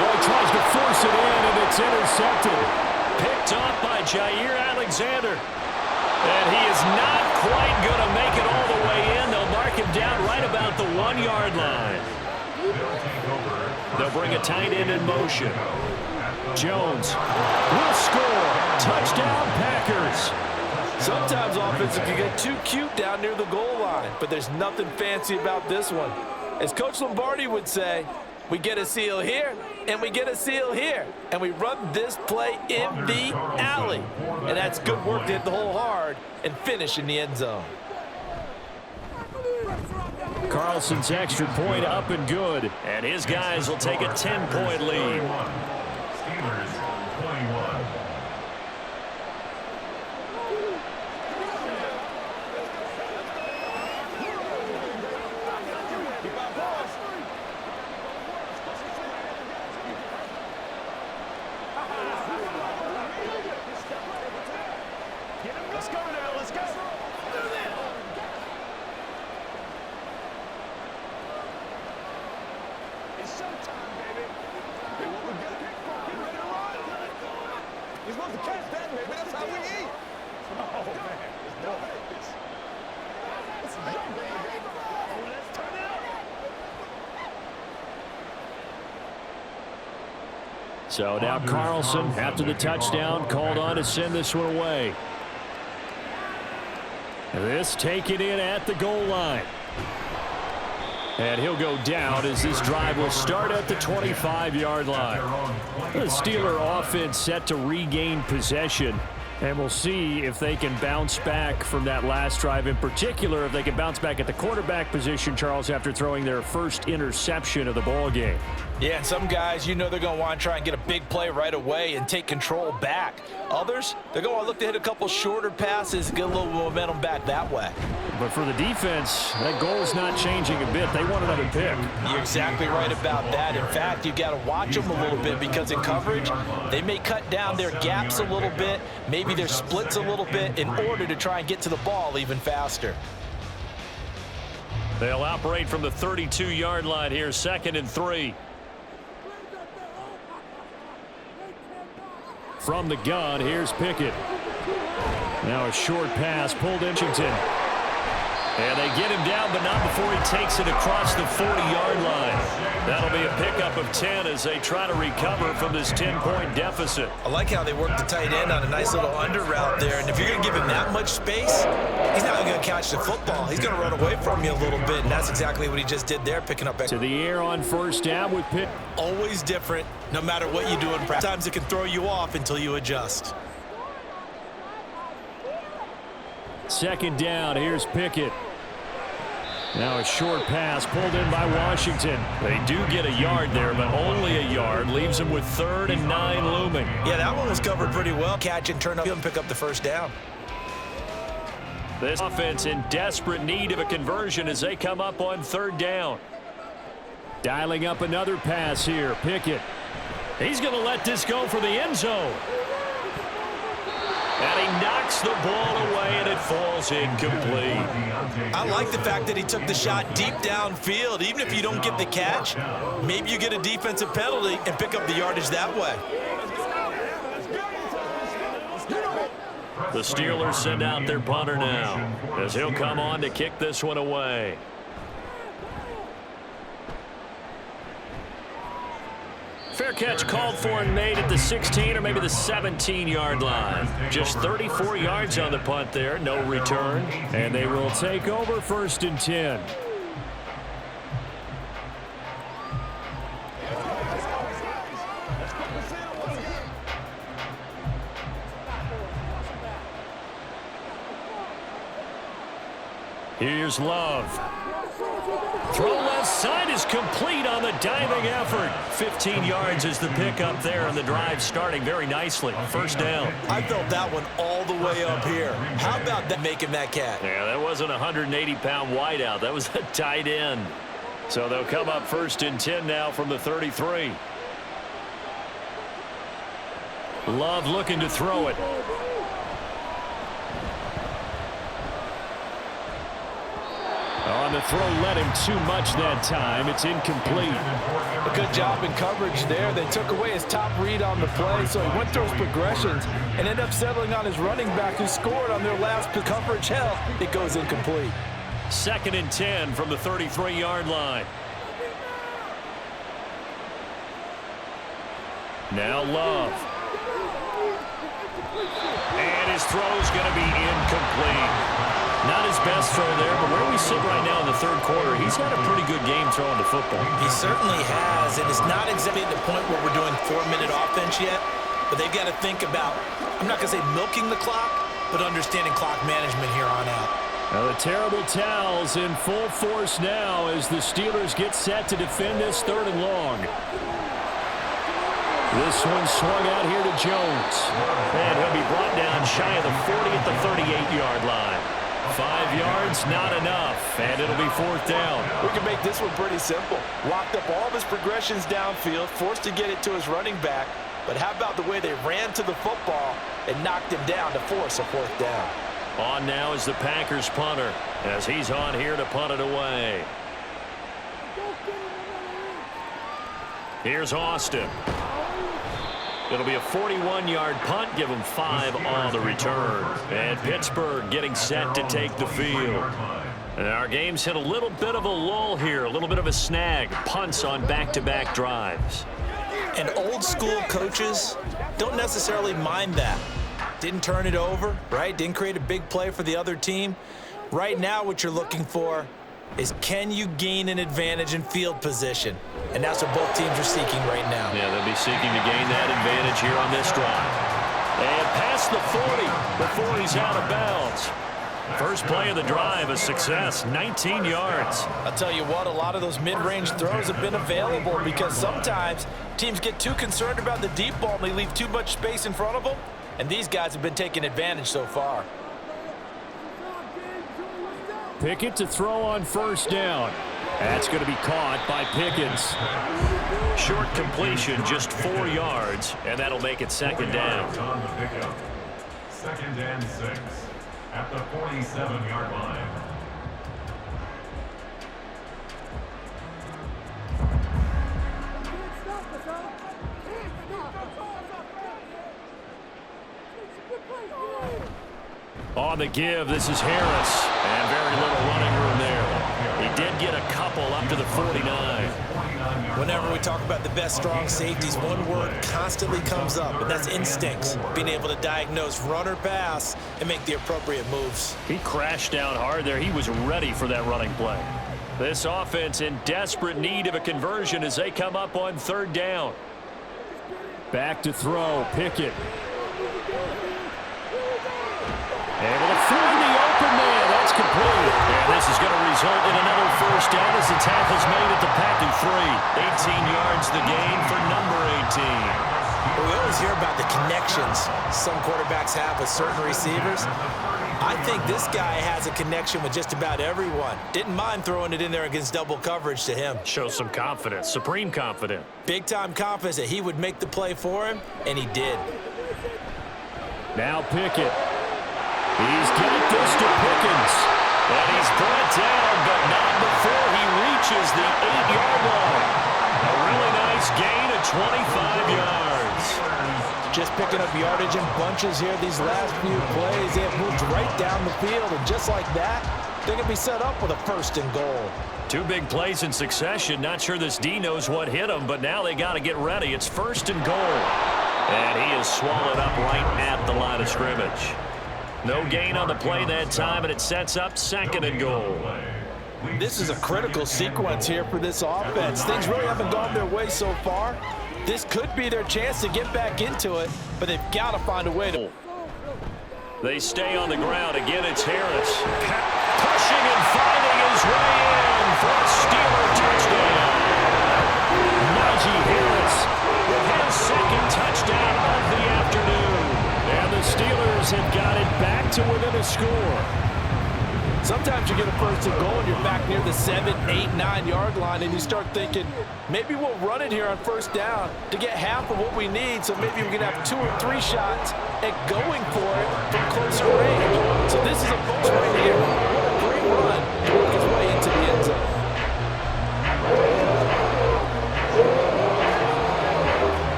Oh, he tries to force it in, and it's intercepted. Picked off by Jair Alexander. And he is not quite going to make it all the way in. They'll mark him down right about the 1-yard line. They'll bring a tight end in motion. Jones will score. Touchdown, Packers. Sometimes offenses can get too cute down near the goal line, but there's nothing fancy about this one. As Coach Lombardi would say, we get a seal here, and we get a seal here. And we run this play in the alley. And that's good work to hit the hole hard and finish in the end zone. Carlson's extra point up and good. And his guys will take a 10-point lead. Steelers 21. So now Carlson, after the touchdown, called on to send this one away. This taken in at the goal line. And he'll go down as this drive will start at the 25-yard line. The Steeler offense set to regain possession. And we'll see if they can bounce back from that last drive, in particular if they can bounce back at the quarterback position, Charles, after throwing their first interception of the ball game. Yeah, and some guys, they're going to want to try and get a big play right away and take control back. Others, they're going to look to hit a couple shorter passes, get a little momentum back that way. But for the defense, that goal is not changing a bit. They want another pick. You're exactly right about that. In fact, you've got to watch them a little bit because in coverage, they may cut down their gaps a little bit, maybe their splits a little bit in order to try and get to the ball even faster. They'll operate from the 32-yard line here, 2nd and 3. From the gun, here's Pickett. Now a short pass pulled in Washington. And they get him down, but not before he takes it across the 40-yard line. That'll be a pickup of 10 as they try to recover from this 10-point deficit. I like how they work the tight end on a nice little under route there. And if you're going to give him that much space, he's not going to catch the football. He's going to run away from you a little bit, and that's exactly what he just did there, picking up. To the air on first down with Pitt. Always different, no matter what you do in practice. Sometimes it can throw you off until you adjust. 2nd down, here's Pickett. Now a short pass pulled in by Washington. They do get a yard there, but only a yard. Leaves them with 3rd and 9 looming. Yeah, that one was covered pretty well. Catch and turn up and pick up the first down. This offense in desperate need of a conversion as they come up on 3rd down. Dialing up another pass here, Pickett. He's going to let this go for the end zone. And he knocks the ball away, and it falls incomplete. I like the fact that he took the shot deep downfield. Even if you don't get the catch, maybe you get a defensive penalty and pick up the yardage that way. The Steelers send out their punter now as he'll come on to kick this one away. Fair catch called for and made at the 16 or maybe the 17-yard line. Just 34 yards on the punt there, no return. And they will take over 1st and 10. Here's Love. Throw left side is complete on the diving effort. 15 yards is the pickup there, and the drive starting very nicely. 1st down. I felt that one all the way up here. How about that making that catch? Yeah, that wasn't a 180-pound wideout. That was a tight end. So they'll come up 1st and 10 now from the 33. Love looking to throw it. On the throw, led him too much that time. It's incomplete. A good job in coverage there. They took away his top read on the play, so he went through his progressions and ended up settling on his running back who scored on their last coverage held. It goes incomplete. 2nd and 10 from the 33-yard line. Now Love. And his throw's going to be incomplete. Not his best throw there, but where we sit right now in the 3rd quarter, he's had a pretty good game throwing the football. He certainly has, and it's not exactly at the point where we're doing 4-minute offense yet, but they've got to think about, I'm not going to say milking the clock, but understanding clock management here on out. Now the terrible towels in full force now as the Steelers get set to defend this 3rd and long. This one swung out here to Jones. And he'll be brought down shy of the 40 at the 38-yard line. 5 yards, not enough, and it'll be 4th down. We can make this one pretty simple. Locked up all of his progressions downfield, forced to get it to his running back. But how about the way they ran to the football and knocked him down to force a 4th down? On now is the Packers punter as he's on here to punt it away. Here's Austin. It'll be a 41-yard punt, give him 5 on the return. And Pittsburgh getting set to take the field. And our game's hit a little bit of a lull here, a little bit of a snag. Punts on back-to-back drives. And old school coaches don't necessarily mind that. Didn't turn it over, right? Didn't create a big play for the other team. Right now what you're looking for is can you gain an advantage in field position? And that's what both teams are seeking right now. Yeah, they'll be seeking to gain that advantage here on this drive. And past the 40 before he's out of bounds. First play of the drive, a success, 19 yards. I'll tell you what, a lot of those mid-range throws have been available because sometimes teams get too concerned about the deep ball and they leave too much space in front of them, and these guys have been taking advantage so far. Pickett to throw on first down. That's going to be caught by Pickens. Short completion, just 4 yards, and that'll make it second down. On the pickup. 2nd and 6 at the 47-yard line. On the give, this is Harris, and very little running room there. He did get a couple up to the 49. Whenever we talk about the best strong safeties, one word constantly comes up, and that's instincts. Being able to diagnose run or pass and make the appropriate moves. He crashed down hard there. He was ready for that running play. This offense in desperate need of a conversion as they come up on 3rd down. Back to throw, Pickett. Able to find the open man. That's complete. And this is going to result in another first down as the tackle's made at the Packer 3. 18 yards the gain for number 18. We always hear about the connections some quarterbacks have with certain receivers. I think this guy has a connection with just about everyone. Didn't mind throwing it in there against double coverage to him. Shows some confidence, supreme confidence. Big-time confidence that he would make the play for him, and he did. Now Pickett. He's got this to Pickens. And he's brought down, but not before he reaches the 8-yard line. A really nice gain of 25 yards. Just picking up yardage in bunches here these last few plays. They have moved right down the field, and just like that, they're going to be set up with a 1st and goal. 2 big plays in succession. Not sure this D knows what hit him, but now they got to get ready. It's 1st and goal. And he is swallowed up right at the line of scrimmage. No gain on the play that time, and it sets up 2nd and goal. This is a critical sequence here for this offense. Things really haven't gone their way so far. This could be their chance to get back into it, but they've got to find a way to. They stay on the ground. Again, it's Harris. Pushing and finding his way in for a Steeler touchdown. Najee Harris with his 2nd touchdown of the afternoon. And the Steelers have got it back to within a score. Sometimes you get a 1st and goal and you're back near the 7, 8, 9-yard line, and you start thinking, maybe we'll run it here on 1st down to get half of what we need, so maybe we can have 2 or 3 shots at going for it from closer range. So this is a bunch right here. What a great run to work his way into the end zone.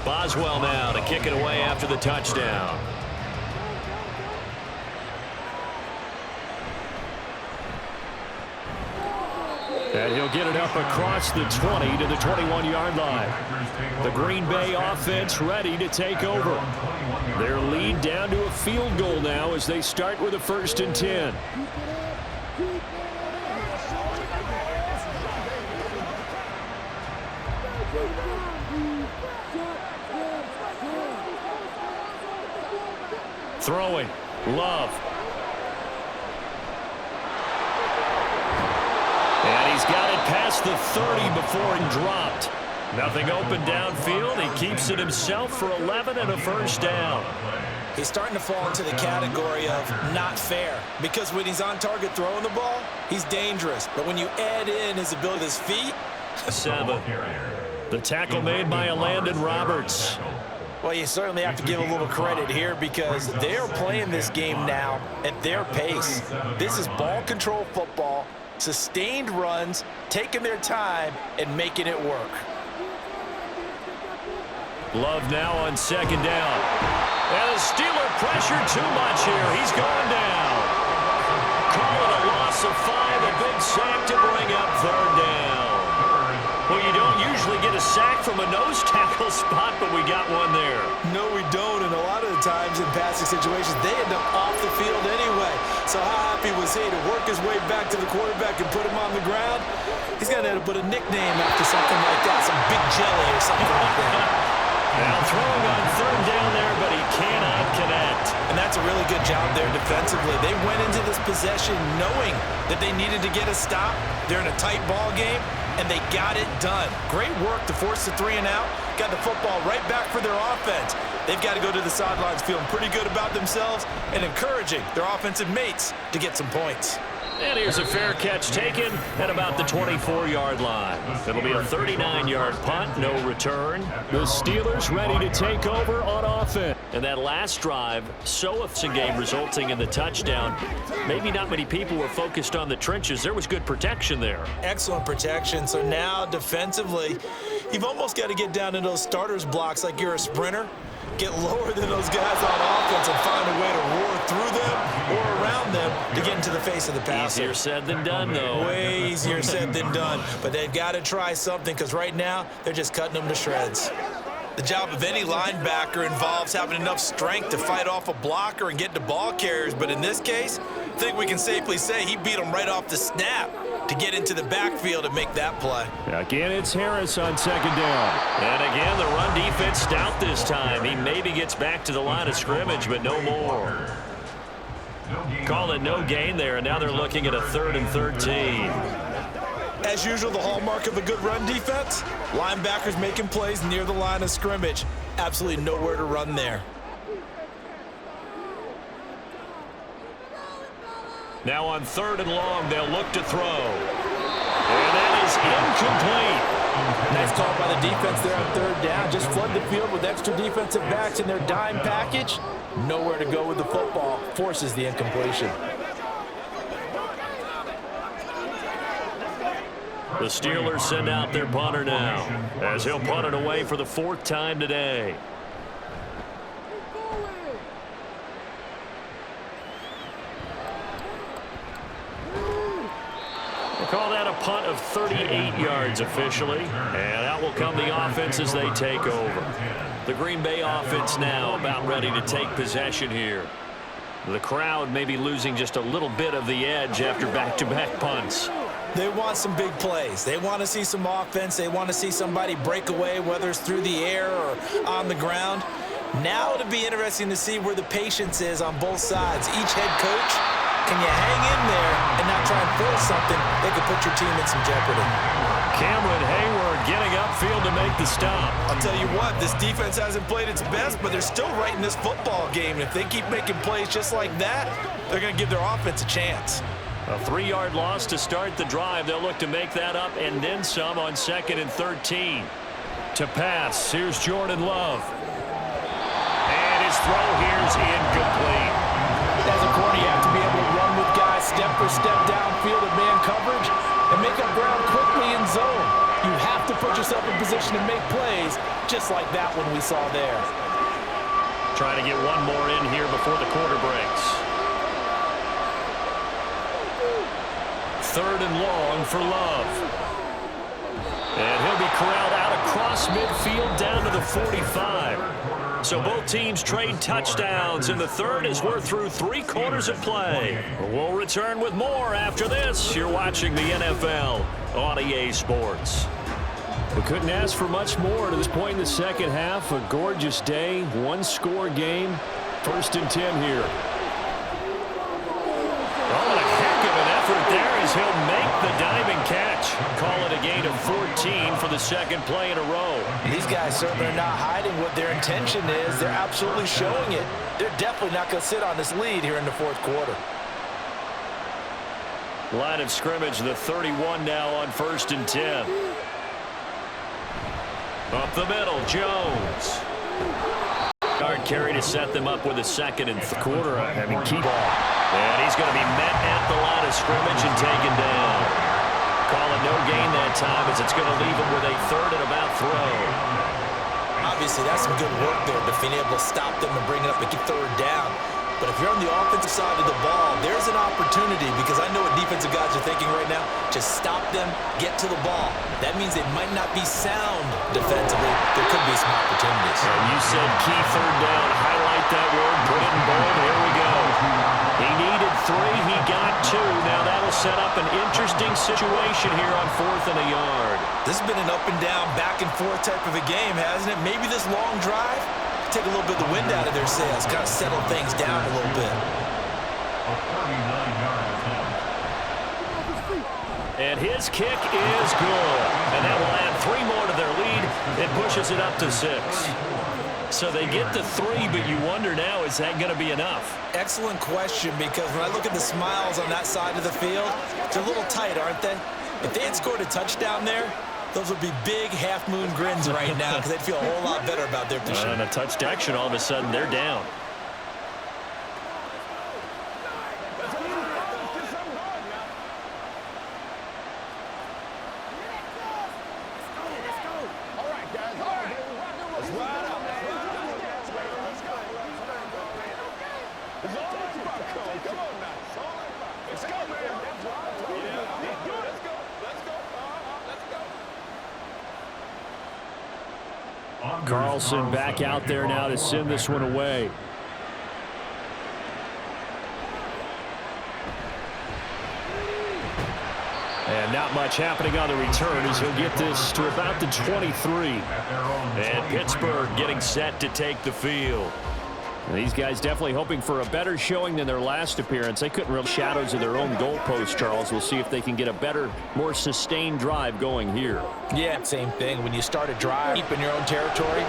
Boswell now to kick it away after the touchdown. And he'll get it up across the 20 to the 21-yard line. The Green Bay offense ready to take over. Their lead down to a field goal now as they start with a 1st and 10. Throwing, Love. And he's got it past the 30 before he dropped. Nothing open downfield. He keeps it himself for 11 and a 1st down. He's starting to fall into the category of not fair, because when he's on target throwing the ball, he's dangerous. But when you add in his ability, his feet. 7. The tackle made by Landon Roberts. Well, you certainly have to give a little credit here because they're playing this game now at their pace. This is ball control football, sustained runs, taking their time, and making it work. Love now on second down. And the Steeler pressure too much here. He's going down. Call it a loss of 5, a big sack to bring up third down. Well, you don't usually get a sack from a nose tackle spot, but we got one there. No, we don't, and a lot of the times in passing situations, they end up off the field anyway. So how happy was he to work his way back to the quarterback and put him on the ground? He's going to put a nickname after something like that, some Big Jelly or something like that. Now throwing on third down there, but he cannot connect. And that's a really good job there defensively. They went into this possession knowing that they needed to get a stop. They're in a tight ball game, and they got it done. Great work to force the 3 and out. Got the football right back for their offense. They've got to go to the sidelines feeling pretty good about themselves and encouraging their offensive mates to get some points. And here's a fair catch taken at about the 24-yard line. It'll be a 39-yard punt, no return. The Steelers ready to take over on offense. And that last drive, so it's a game resulting in the touchdown. Maybe not many people were focused on the trenches. There was good protection there. Excellent protection. So now defensively, you've almost got to get down to those starters blocks like you're a sprinter. Get lower than those guys on offense and find a way to roar through them or around them to get into the face of the passer. Easier said than done, though. Way easier said than done. But they've got to try something because right now they're just cutting them to shreds. The job of any linebacker involves having enough strength to fight off a blocker and get to ball carriers. But in this case, I think we can safely say he beat them right off the snap to get into the backfield and make that play. Again, it's Harris on second down. And again, the run defense stout this time. He maybe gets back to the line of scrimmage, but no more. Call it no gain there, and now they're looking at a 3rd and 13. As usual, the hallmark of a good run defense, linebackers making plays near the line of scrimmage. Absolutely nowhere to run there. Now on 3rd and long, they'll look to throw. And that is incomplete. Nice call by the defense there on 3rd down. Just flood the field with extra defensive backs in their dime package. Nowhere to go with the football. Forces the incompletion. The Steelers send out their punter now, as he'll punt it away for the 4th time today. They call that a punt of 38 yards officially, and out will come the offense as they take over. The Green Bay offense now about ready to take possession here. The crowd may be losing just a little bit of the edge after back-to-back punts. They want some big plays. They want to see some offense. They want to see somebody break away, whether it's through the air or on the ground. Now it'll be interesting to see where the patience is on both sides. Each head coach, can you hang in there and not try and force something that could put your team in some jeopardy? Cameron Hayward getting upfield to make the stop. I'll tell you what, this defense hasn't played its best, but they're still right in this football game. And if they keep making plays just like that, they're going to give their offense a chance. A 3-yard loss to start the drive. They'll look to make that up and then some on 2nd and 13. To pass, here's Jordan Love. And his throw here's incomplete. As a corner, you have to be able to run with guys step for step downfield in man coverage and make up ground quickly in zone. You have to put yourself in position to make plays, just like that one we saw there. Trying to get one more in here before the quarter breaks. 3rd and long for Love. And he'll be corralled out across midfield down to the 45. So both teams trade touchdowns in the 3rd as we're through 3 quarters of play. We'll return with more after this. You're watching the NFL on EA Sports. We couldn't ask for much more to this point in the second half. A gorgeous day, 1-score game. 1st and 10 here. There as he'll make the diving catch. Call it a gain of 14 for the 2nd play in a row. These guys certainly are not hiding what their intention is. They're absolutely showing it. They're definitely not going to sit on this lead here in the 4th quarter. Line of scrimmage, the 31 now on 1st and 10. Up the middle, Jones. Hard carry to set them up with a 2nd and quarter. Key ball. And he's going to be met at the line of scrimmage and taken down. Call it no gain that time as it's going to leave him with a 3rd and about throw. Obviously, that's some good work there, being able to stop them and bring it up and get third down. But if you're on the offensive side of the ball, there's an opportunity, because I know what defensive guys are thinking right now. Just stop them, get to the ball. That means they might not be sound defensively. There could be some opportunities. And you said key third down. Highlight that word. Put it in bold. Here we go. He needed 3. He got 2. Now that'll set up an interesting situation here on 4th and a yard. This has been an up and down, back and forth type of a game, hasn't it? Maybe this long drive take a little bit of the wind out of their sails, kind of settle things down a little bit. A 49-yard attempt. And his kick is good. And that will add 3 more to their lead. It pushes it up to 6. So they get to 3, but you wonder now, is that going to be enough? Excellent question, because when I look at the smiles on that side of the field, they're a little tight, aren't they? If they had scored a touchdown there, those would be big half-moon grins right now, because they'd feel a whole lot better about their position. And a touch action, all of a sudden, they're down. Carlson back out there now to send this one away. And not much happening on the return as he'll get this to about the 23. And Pittsburgh getting set to take the field. And these guys definitely hoping for a better showing than their last appearance. They couldn't really shadows of their own goalpost, Charles. We'll see if they can get a better, more sustained drive going here. Yeah, same thing. When you start a drive deep in your own territory,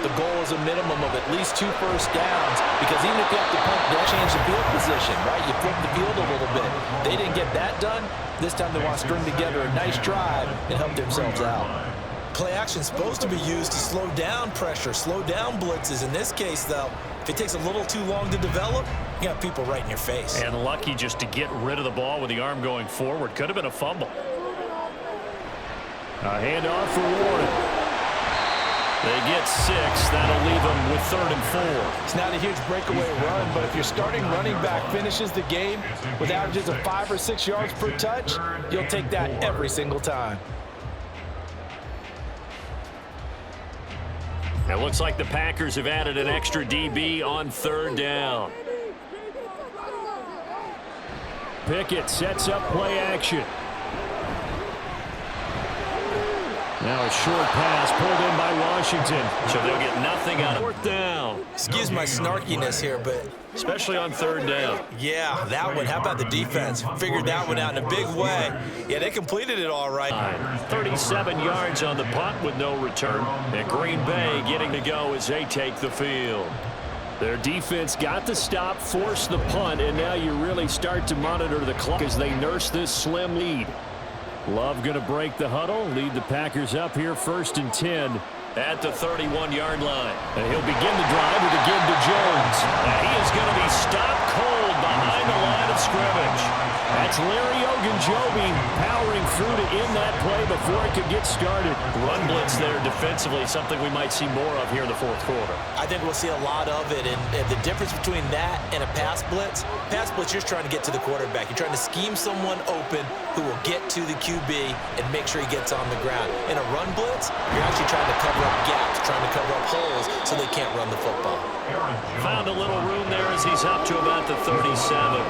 the goal is a minimum of at least 2 first downs, because even if you have to punt, they'll change the field position, right? You flip the field a little bit. They didn't get that done. This time they want to string together a nice drive and help themselves out. Play action is supposed to be used to slow down pressure, slow down blitzes. In this case, though, if it takes a little too long to develop, you got people right in your face. And lucky just to get rid of the ball with the arm going forward. Could have been a fumble. A handoff for Warren. They get 6. That'll leave them with 3rd and 4. It's not a huge breakaway run, but if your starting running back finishes the game with averages of 5 or 6 yards per touch, you'll take that every single time. It looks like the Packers have added an extra DB on 3rd down. Pickett sets up play action. Now a short pass pulled in by Washington. So they'll get nothing out of 4th down. Excuse my snarkiness here, but especially on 3rd down. yeah, that one. How about the defense? Figured that one out in a big way. Yeah, they completed it all right. 37 yards on the punt with no return. And Green Bay getting to go as they take the field. Their defense got the stop, forced the punt, and now you really start to monitor the clock as they nurse this slim lead. Love going to break the huddle, lead the Packers up here 1st and 10 at the 31-yard line. And he'll begin the drive with a give to Jones. And he is going to be stopped cold behind the line of scrimmage. That's Larry Ogunjobi powering through to end that play before it could get started. Run blitz there defensively, something we might see more of here in the 4th quarter. I think we'll see a lot of it, and the difference between that and a pass blitz, you're trying to get to the quarterback. You're trying to scheme someone open who will get to the QB and make sure he gets on the ground. In a run blitz, you're actually trying to cover up gaps, trying to cover up holes so they can't run the football. Found a little room there as he's up to about the 37.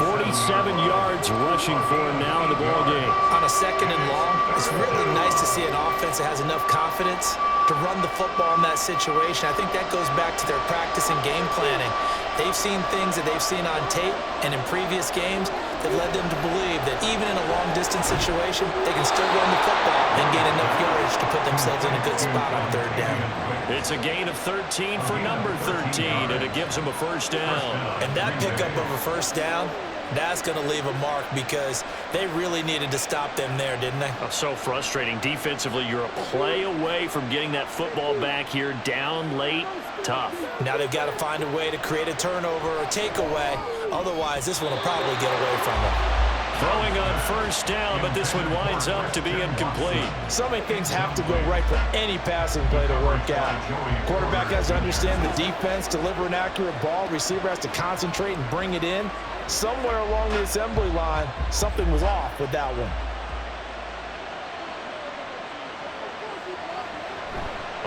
47 yards rushing for him now in the ballgame. On a 2nd and long, it's really nice to see an offense that has enough confidence to run the football in that situation. I think that goes back to their practice and game planning. They've seen things that they've seen on tape and in previous games that led them to believe that even in a long-distance situation, they can still run the football and gain enough yardage to put themselves in a good spot on 3rd down. It's a gain of 13 for number 13, and it gives them a 1st down. And that pickup of a 1st down, that's going to leave a mark, because they really needed to stop them there, didn't they? So frustrating. Defensively, you're a play away from getting that football back here, down late. Tough. Now they've got to find a way to create a turnover or takeaway. Otherwise, this one will probably get away from them. Throwing on first down, but this one winds up to be incomplete. So many things have to go right for any passing play to work out. Quarterback has to understand the defense, deliver an accurate ball. Receiver has to concentrate and bring it in. Somewhere along the assembly line, something was off with that one.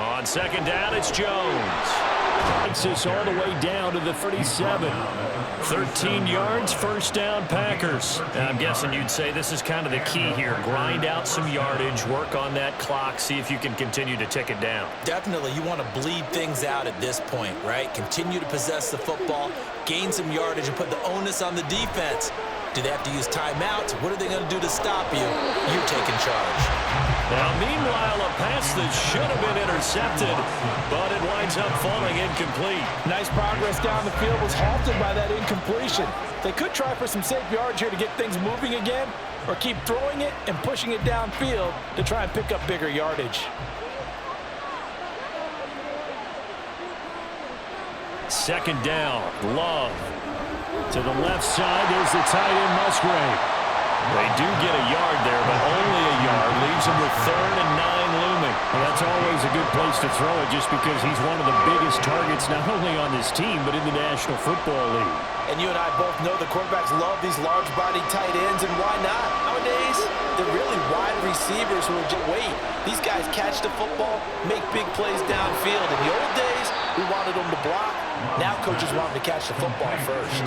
On second down, it's Jones. Takes this all the way down to the 37. 13 yards, first down, Packers. And I'm guessing you'd say this is kind of the key here. Grind out some yardage, work on that clock, see if you can continue to tick it down. Definitely, you want to bleed things out at this point, right? Continue to possess the football, gain some yardage, and put the onus on the defense. Do they have to use timeouts? What are they going to do to stop you? You taking charge. Now, meanwhile, a pass that should have been intercepted, but it winds up falling incomplete. Nice progress down the field was halted by that incompletion. They could try for some safe yards here to get things moving again, or keep throwing it and pushing it downfield to try and pick up bigger yardage. Second down, Love. To the left side, there's the tight end, Musgrave. They do get a yard there, but only a yard. Leaves them with 3rd and 9 looming. Well, that's always a good place to throw it just because he's one of the biggest targets not only on this team but in the National Football League. And you and I both know the quarterbacks love these large-bodied tight ends, and why not? Nowadays, they're really wide receivers who are just wait. These guys catch the football, make big plays downfield. In the old days, we wanted them to block. Now coaches want them to catch the football first.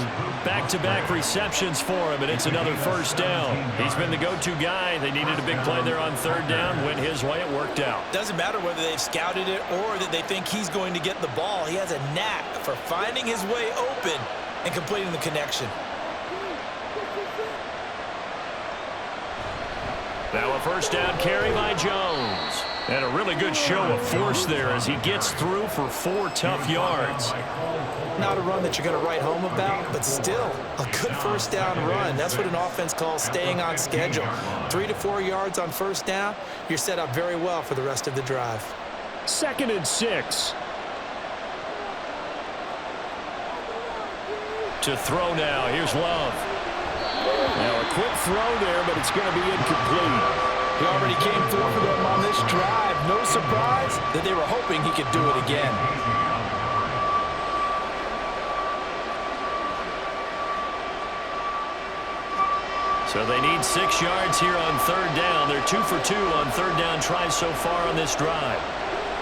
Back-to-back receptions for him, and it's another first down. He's been the go-to guy. They needed a big play there on 3rd down. Went his way. It worked out. Doesn't matter whether they've scouted it or that they think he's going to get the ball. He has a knack for finding his way open and completing the connection. Now a first down carry by Jones. And a really good show of force there as he gets through for 4 tough yards. Not a run that you're going to write home about, but still a good first down run. That's what an offense calls staying on schedule. 3 to 4 yards on first down, you're set up very well for the rest of the drive. 2nd and 6. To throw now, here's Love. Now a quick throw there, but it's going to be incomplete. He already came through for them on this drive. No surprise that they were hoping he could do it again. So they need 6 yards here on 3rd down. They're 2 for 2 on 3rd down tries so far on this drive.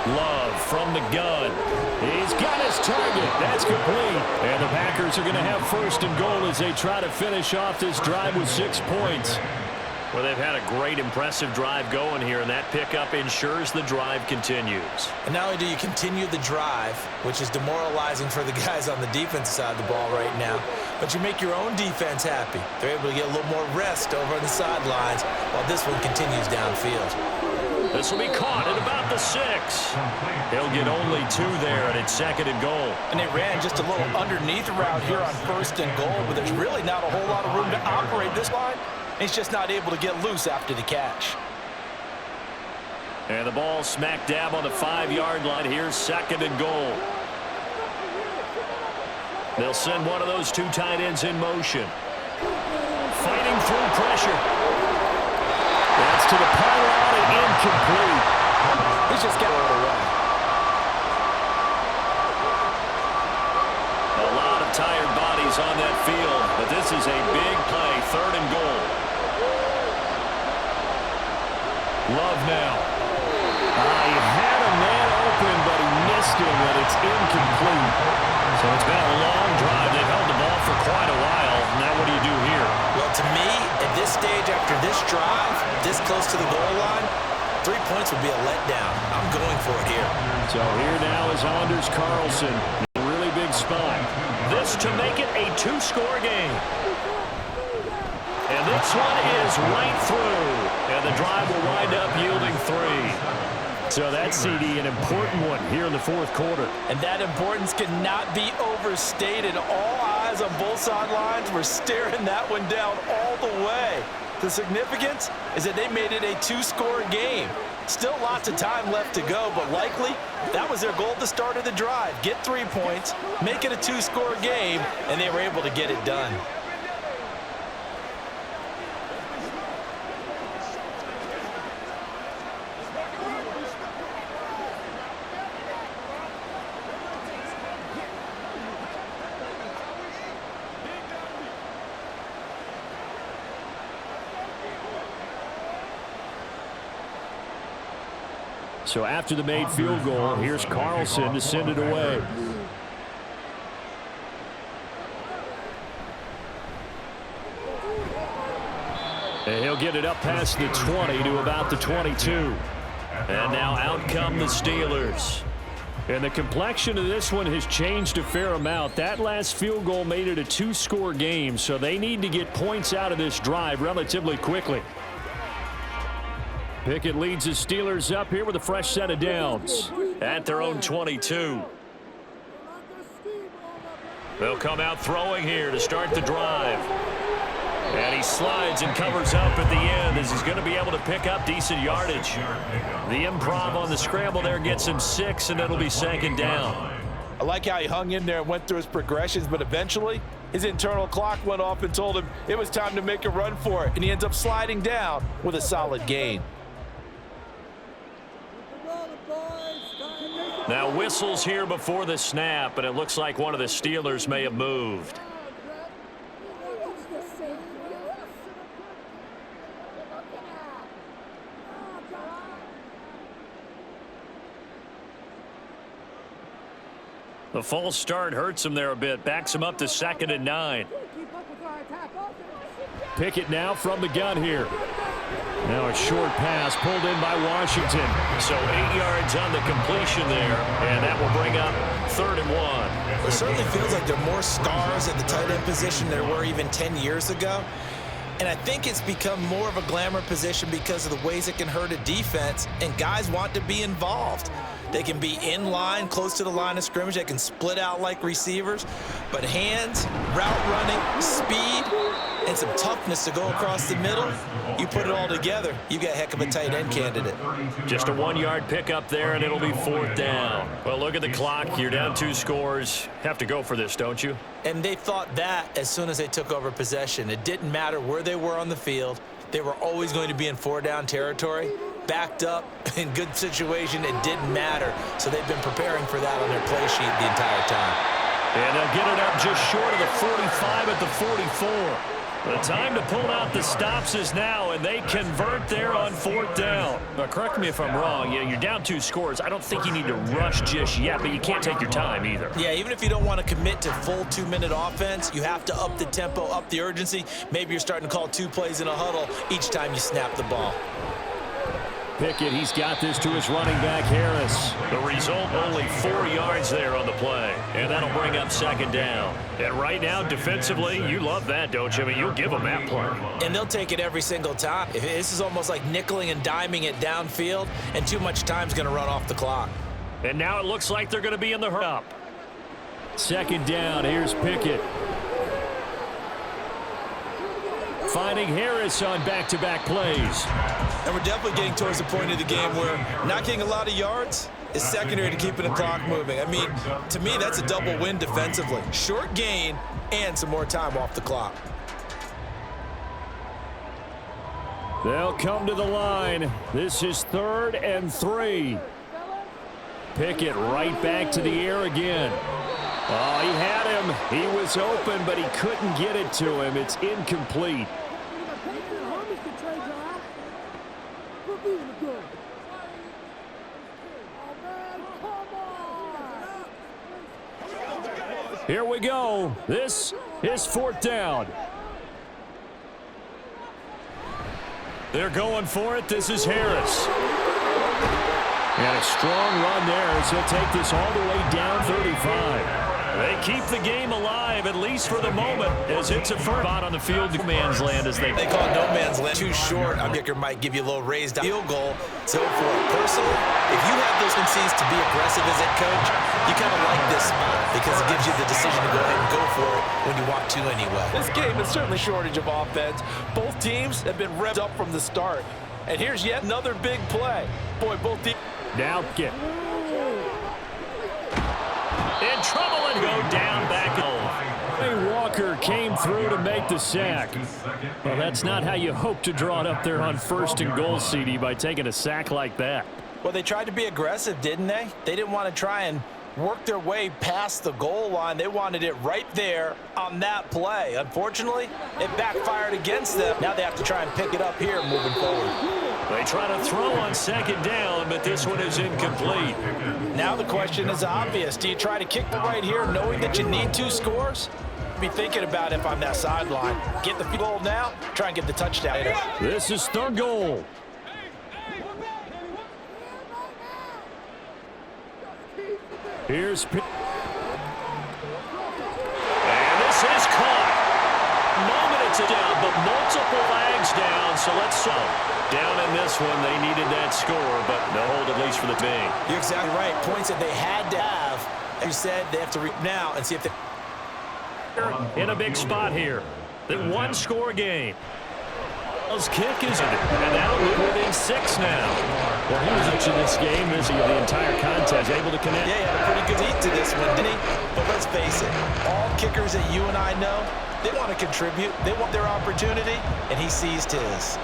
Love from the gun. He's got his target. That's complete. And the Packers are going to have 1st and goal as they try to finish off this drive with 6 points. Well, they've had a great, impressive drive going here, and that pickup ensures the drive continues. And not only do you continue the drive, which is demoralizing for the guys on the defensive side of the ball right now, but you make your own defense happy. They're able to get a little more rest over on the sidelines while this one continues downfield. This will be caught at about the 6. He'll get only 2 there, and it's 2nd and goal. And they ran just a little underneath route here on 1st and goal, but there's really not a whole lot of room to operate this line. He's just not able to get loose after the catch. And the ball smack dab on the 5-yard line. Here's 2nd and goal. They'll send one of those 2 tight ends in motion. Fighting through pressure. That's to the pylon and incomplete. He's just got it away. A lot of tired bodies on that field, but this is a big play. 3rd and goal. Love now. He had a man open, but he missed him, and it's incomplete. So it's been a long drive. They held the ball for quite a while. Now what do you do here? Well, to me, at this stage after this drive, this close to the goal line, 3 points would be a letdown. I'm going for it here. So here now is Anders Carlson. A really big spot. This to make it a 2-score game. And this one is right through. And the drive will wind up yielding 3. So that's, CD, an important one here in the 4th quarter. And that importance cannot be overstated. All eyes on both sidelines were staring that one down all the way. The significance is that they made it a 2-score game. Still lots of time left to go, but likely that was their goal at the start of the drive. Get 3 points, make it a 2-score game, and they were able to get it done. So after the made field goal, here's Carlson to send it away. And he'll get it up past the 20 to about the 22. And now out come the Steelers. And the complexion of this one has changed a fair amount. That last field goal made it a two-score game, so they need to get points out of this drive relatively quickly. Pickett leads the Steelers up here with a fresh set of downs. At their own 22. They'll come out throwing here to start the drive. And he slides and covers up at the end as he's going to be able to pick up decent yardage. The improv on the scramble there gets him 6, and it'll be second down. I like how he hung in there and went through his progressions, but eventually his internal clock went off and told him it was time to make a run for it, and he ends up sliding down with a solid gain. Now whistles here before the snap, and it looks like one of the Steelers may have moved. The false start hurts him there a bit, backs him up to 2nd and 9. Pickett now from the gun here. Now a short pass pulled in by Washington. So 8 yards on the completion there, and that will bring up 3rd and 1. It certainly feels like there are more stars at the tight end position than there were even 10 years ago. And I think it's become more of a glamour position because of the ways it can hurt a defense, and guys want to be involved. They can be in line, close to the line of scrimmage. They can split out like receivers. But hands, route running, speed, and some toughness to go across the middle, you put it all together, you got a heck of a tight end candidate. Just a 1-yard pickup there, and it'll be 4th down. Well, look at the clock. You're down 2 scores. Have to go for this, don't you? And they thought that as soon as they took over possession. It didn't matter where they were on the field. They were always going to be in 4-down territory. Backed up, in good situation, it didn't matter. So they've been preparing for that on their play sheet the entire time. And they'll get it up just short of the 45 at the 44. The time to pull out the stops is now, and they convert there on 4th down. Now, correct me if I'm wrong. You're down 2 scores. I don't think you need to rush just yet, but you can't take your time either. Yeah, even if you don't want to commit to full 2-minute offense, you have to up the tempo, up the urgency. Maybe you're starting to call 2 plays in a huddle each time you snap the ball. Pickett, he's got this to his running back, Harris. The result, only 4 yards there on the play, and that'll bring up 2nd down. And right now, defensively, you love that, don't you? I mean, you'll give them that play. And they'll take it every single time. This is almost like nickeling and diming it downfield, and too much time's going to run off the clock. And now it looks like they're going to be in the hurry. 2nd down, here's Pickett. Finding Harris on back-to-back plays. And we're definitely getting towards the point of the game where not getting a lot of yards is secondary to keeping the clock moving. I mean, to me, that's a double win defensively. Short gain and some more time off the clock. They'll come to the line. This is 3rd and 3. Pickett right back to the air again. Oh, he had him. He was open, but he couldn't get it to him. It's incomplete. Here we go. This is 4th down. They're going for it. This is Harris. And a strong run there as he'll take this all the way down 35. They keep the game alive, at least for the moment, as it's a first spot on the field. No man's land, as they call it, no man's land. Too short. I think it might give you a little raised field goal. So for it personally, if you have those tendencies to be aggressive as head coach, you kind of like this spot because it gives you the decision to go ahead and go for it when you want to anyway. This game is certainly a shortage of offense. Both teams have been revved up from the start. And here's yet another big play. Boy, both teams. Now get in trouble and go down back home. Walker came through to make the sack. Well, that's not how you hope to draw it up there on 1st and goal, CD, by taking a sack like that. Well, they tried to be aggressive, didn't they? They didn't want to try and work their way past the goal line. They wanted it right there on that play. Unfortunately, it backfired against them. Now they have to try and pick it up here moving forward. They They try to throw on second down, but this one is incomplete. Now the question is obvious. Do you try to kick the right here knowing that you need 2 scores? Be thinking about if I'm that sideline. Get the field goal now, try and get the touchdown later. This is 3rd goal. Here's and this is caught. Moment it's a down, but multiple flags down, so let's down in this one. They needed that score, but they'll hold at least for the team. You're exactly right. Points that they had to have. As you said, they have to reap now and see if they... In a big spot here. The 1-score game. His kick is in it, and that'll move within 6 now. Well, he was into this game, missing the entire contest, able to connect. Yeah, he had a pretty good lead to this one, didn't he? But let's face it, all kickers that you and I know, they want to contribute. They want their opportunity, and he seized his.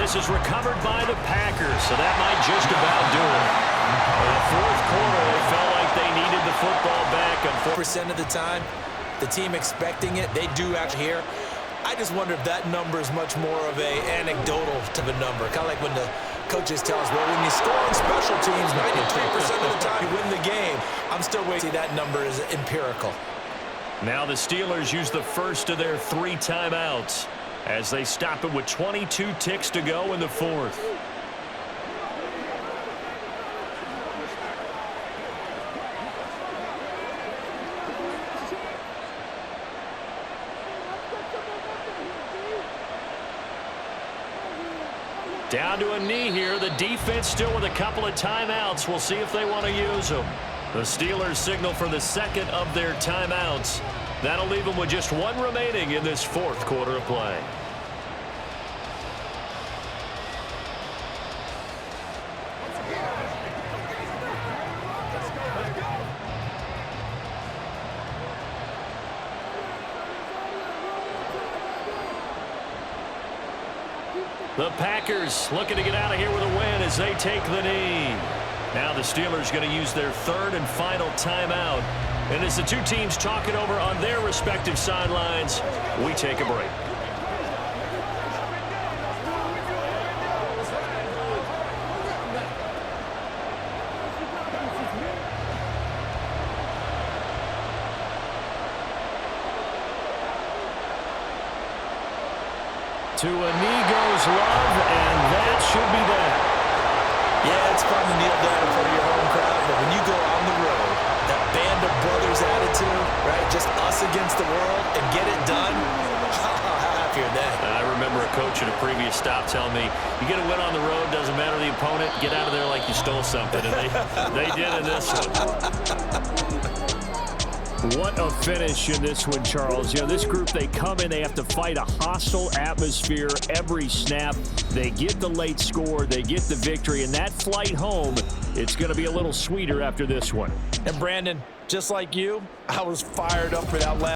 This is recovered by the Packers, so that might just about do it. In the 4th quarter, they felt like they needed the football back. And 4% of the time, the team expecting it, they do actually hear. I just wonder if that number is much more of a anecdotal type of number. Kind of like when the coaches tell us, well, when you score on special teams, 93% of the time you win the game. I'm still waiting to see that number is empirical. Now the Steelers use the first of their 3 timeouts as they stop it with 22 ticks to go in the 4th. Down to a knee here. The defense still with a couple of timeouts. We'll see if they want to use them. The Steelers signal for the 2nd of their timeouts. That'll leave them with just 1 remaining in this 4th quarter of play. The Packers looking to get out of here with a win as they take the knee. Now the Steelers going to use their 3rd and final timeout. And as the 2 teams talk it over on their respective sidelines, we take a break. To a knee goes Love, and that should be that. Yeah, it's fun to kneel down in front of your home crowd, but when you go on the road, that band of brothers attitude, right, just us against the world, and get it done, how happier than. I remember a coach at a previous stop telling me, you get a win on the road, doesn't matter the opponent, get out of there like you stole something. And they did in this one. What a finish in this one, Charles. You know, this group, they come in, they have to fight a hostile atmosphere every snap. They get the late score, they get the victory, and that flight home, it's going to be a little sweeter after this one. And Brandon, just like you, I was fired up for that last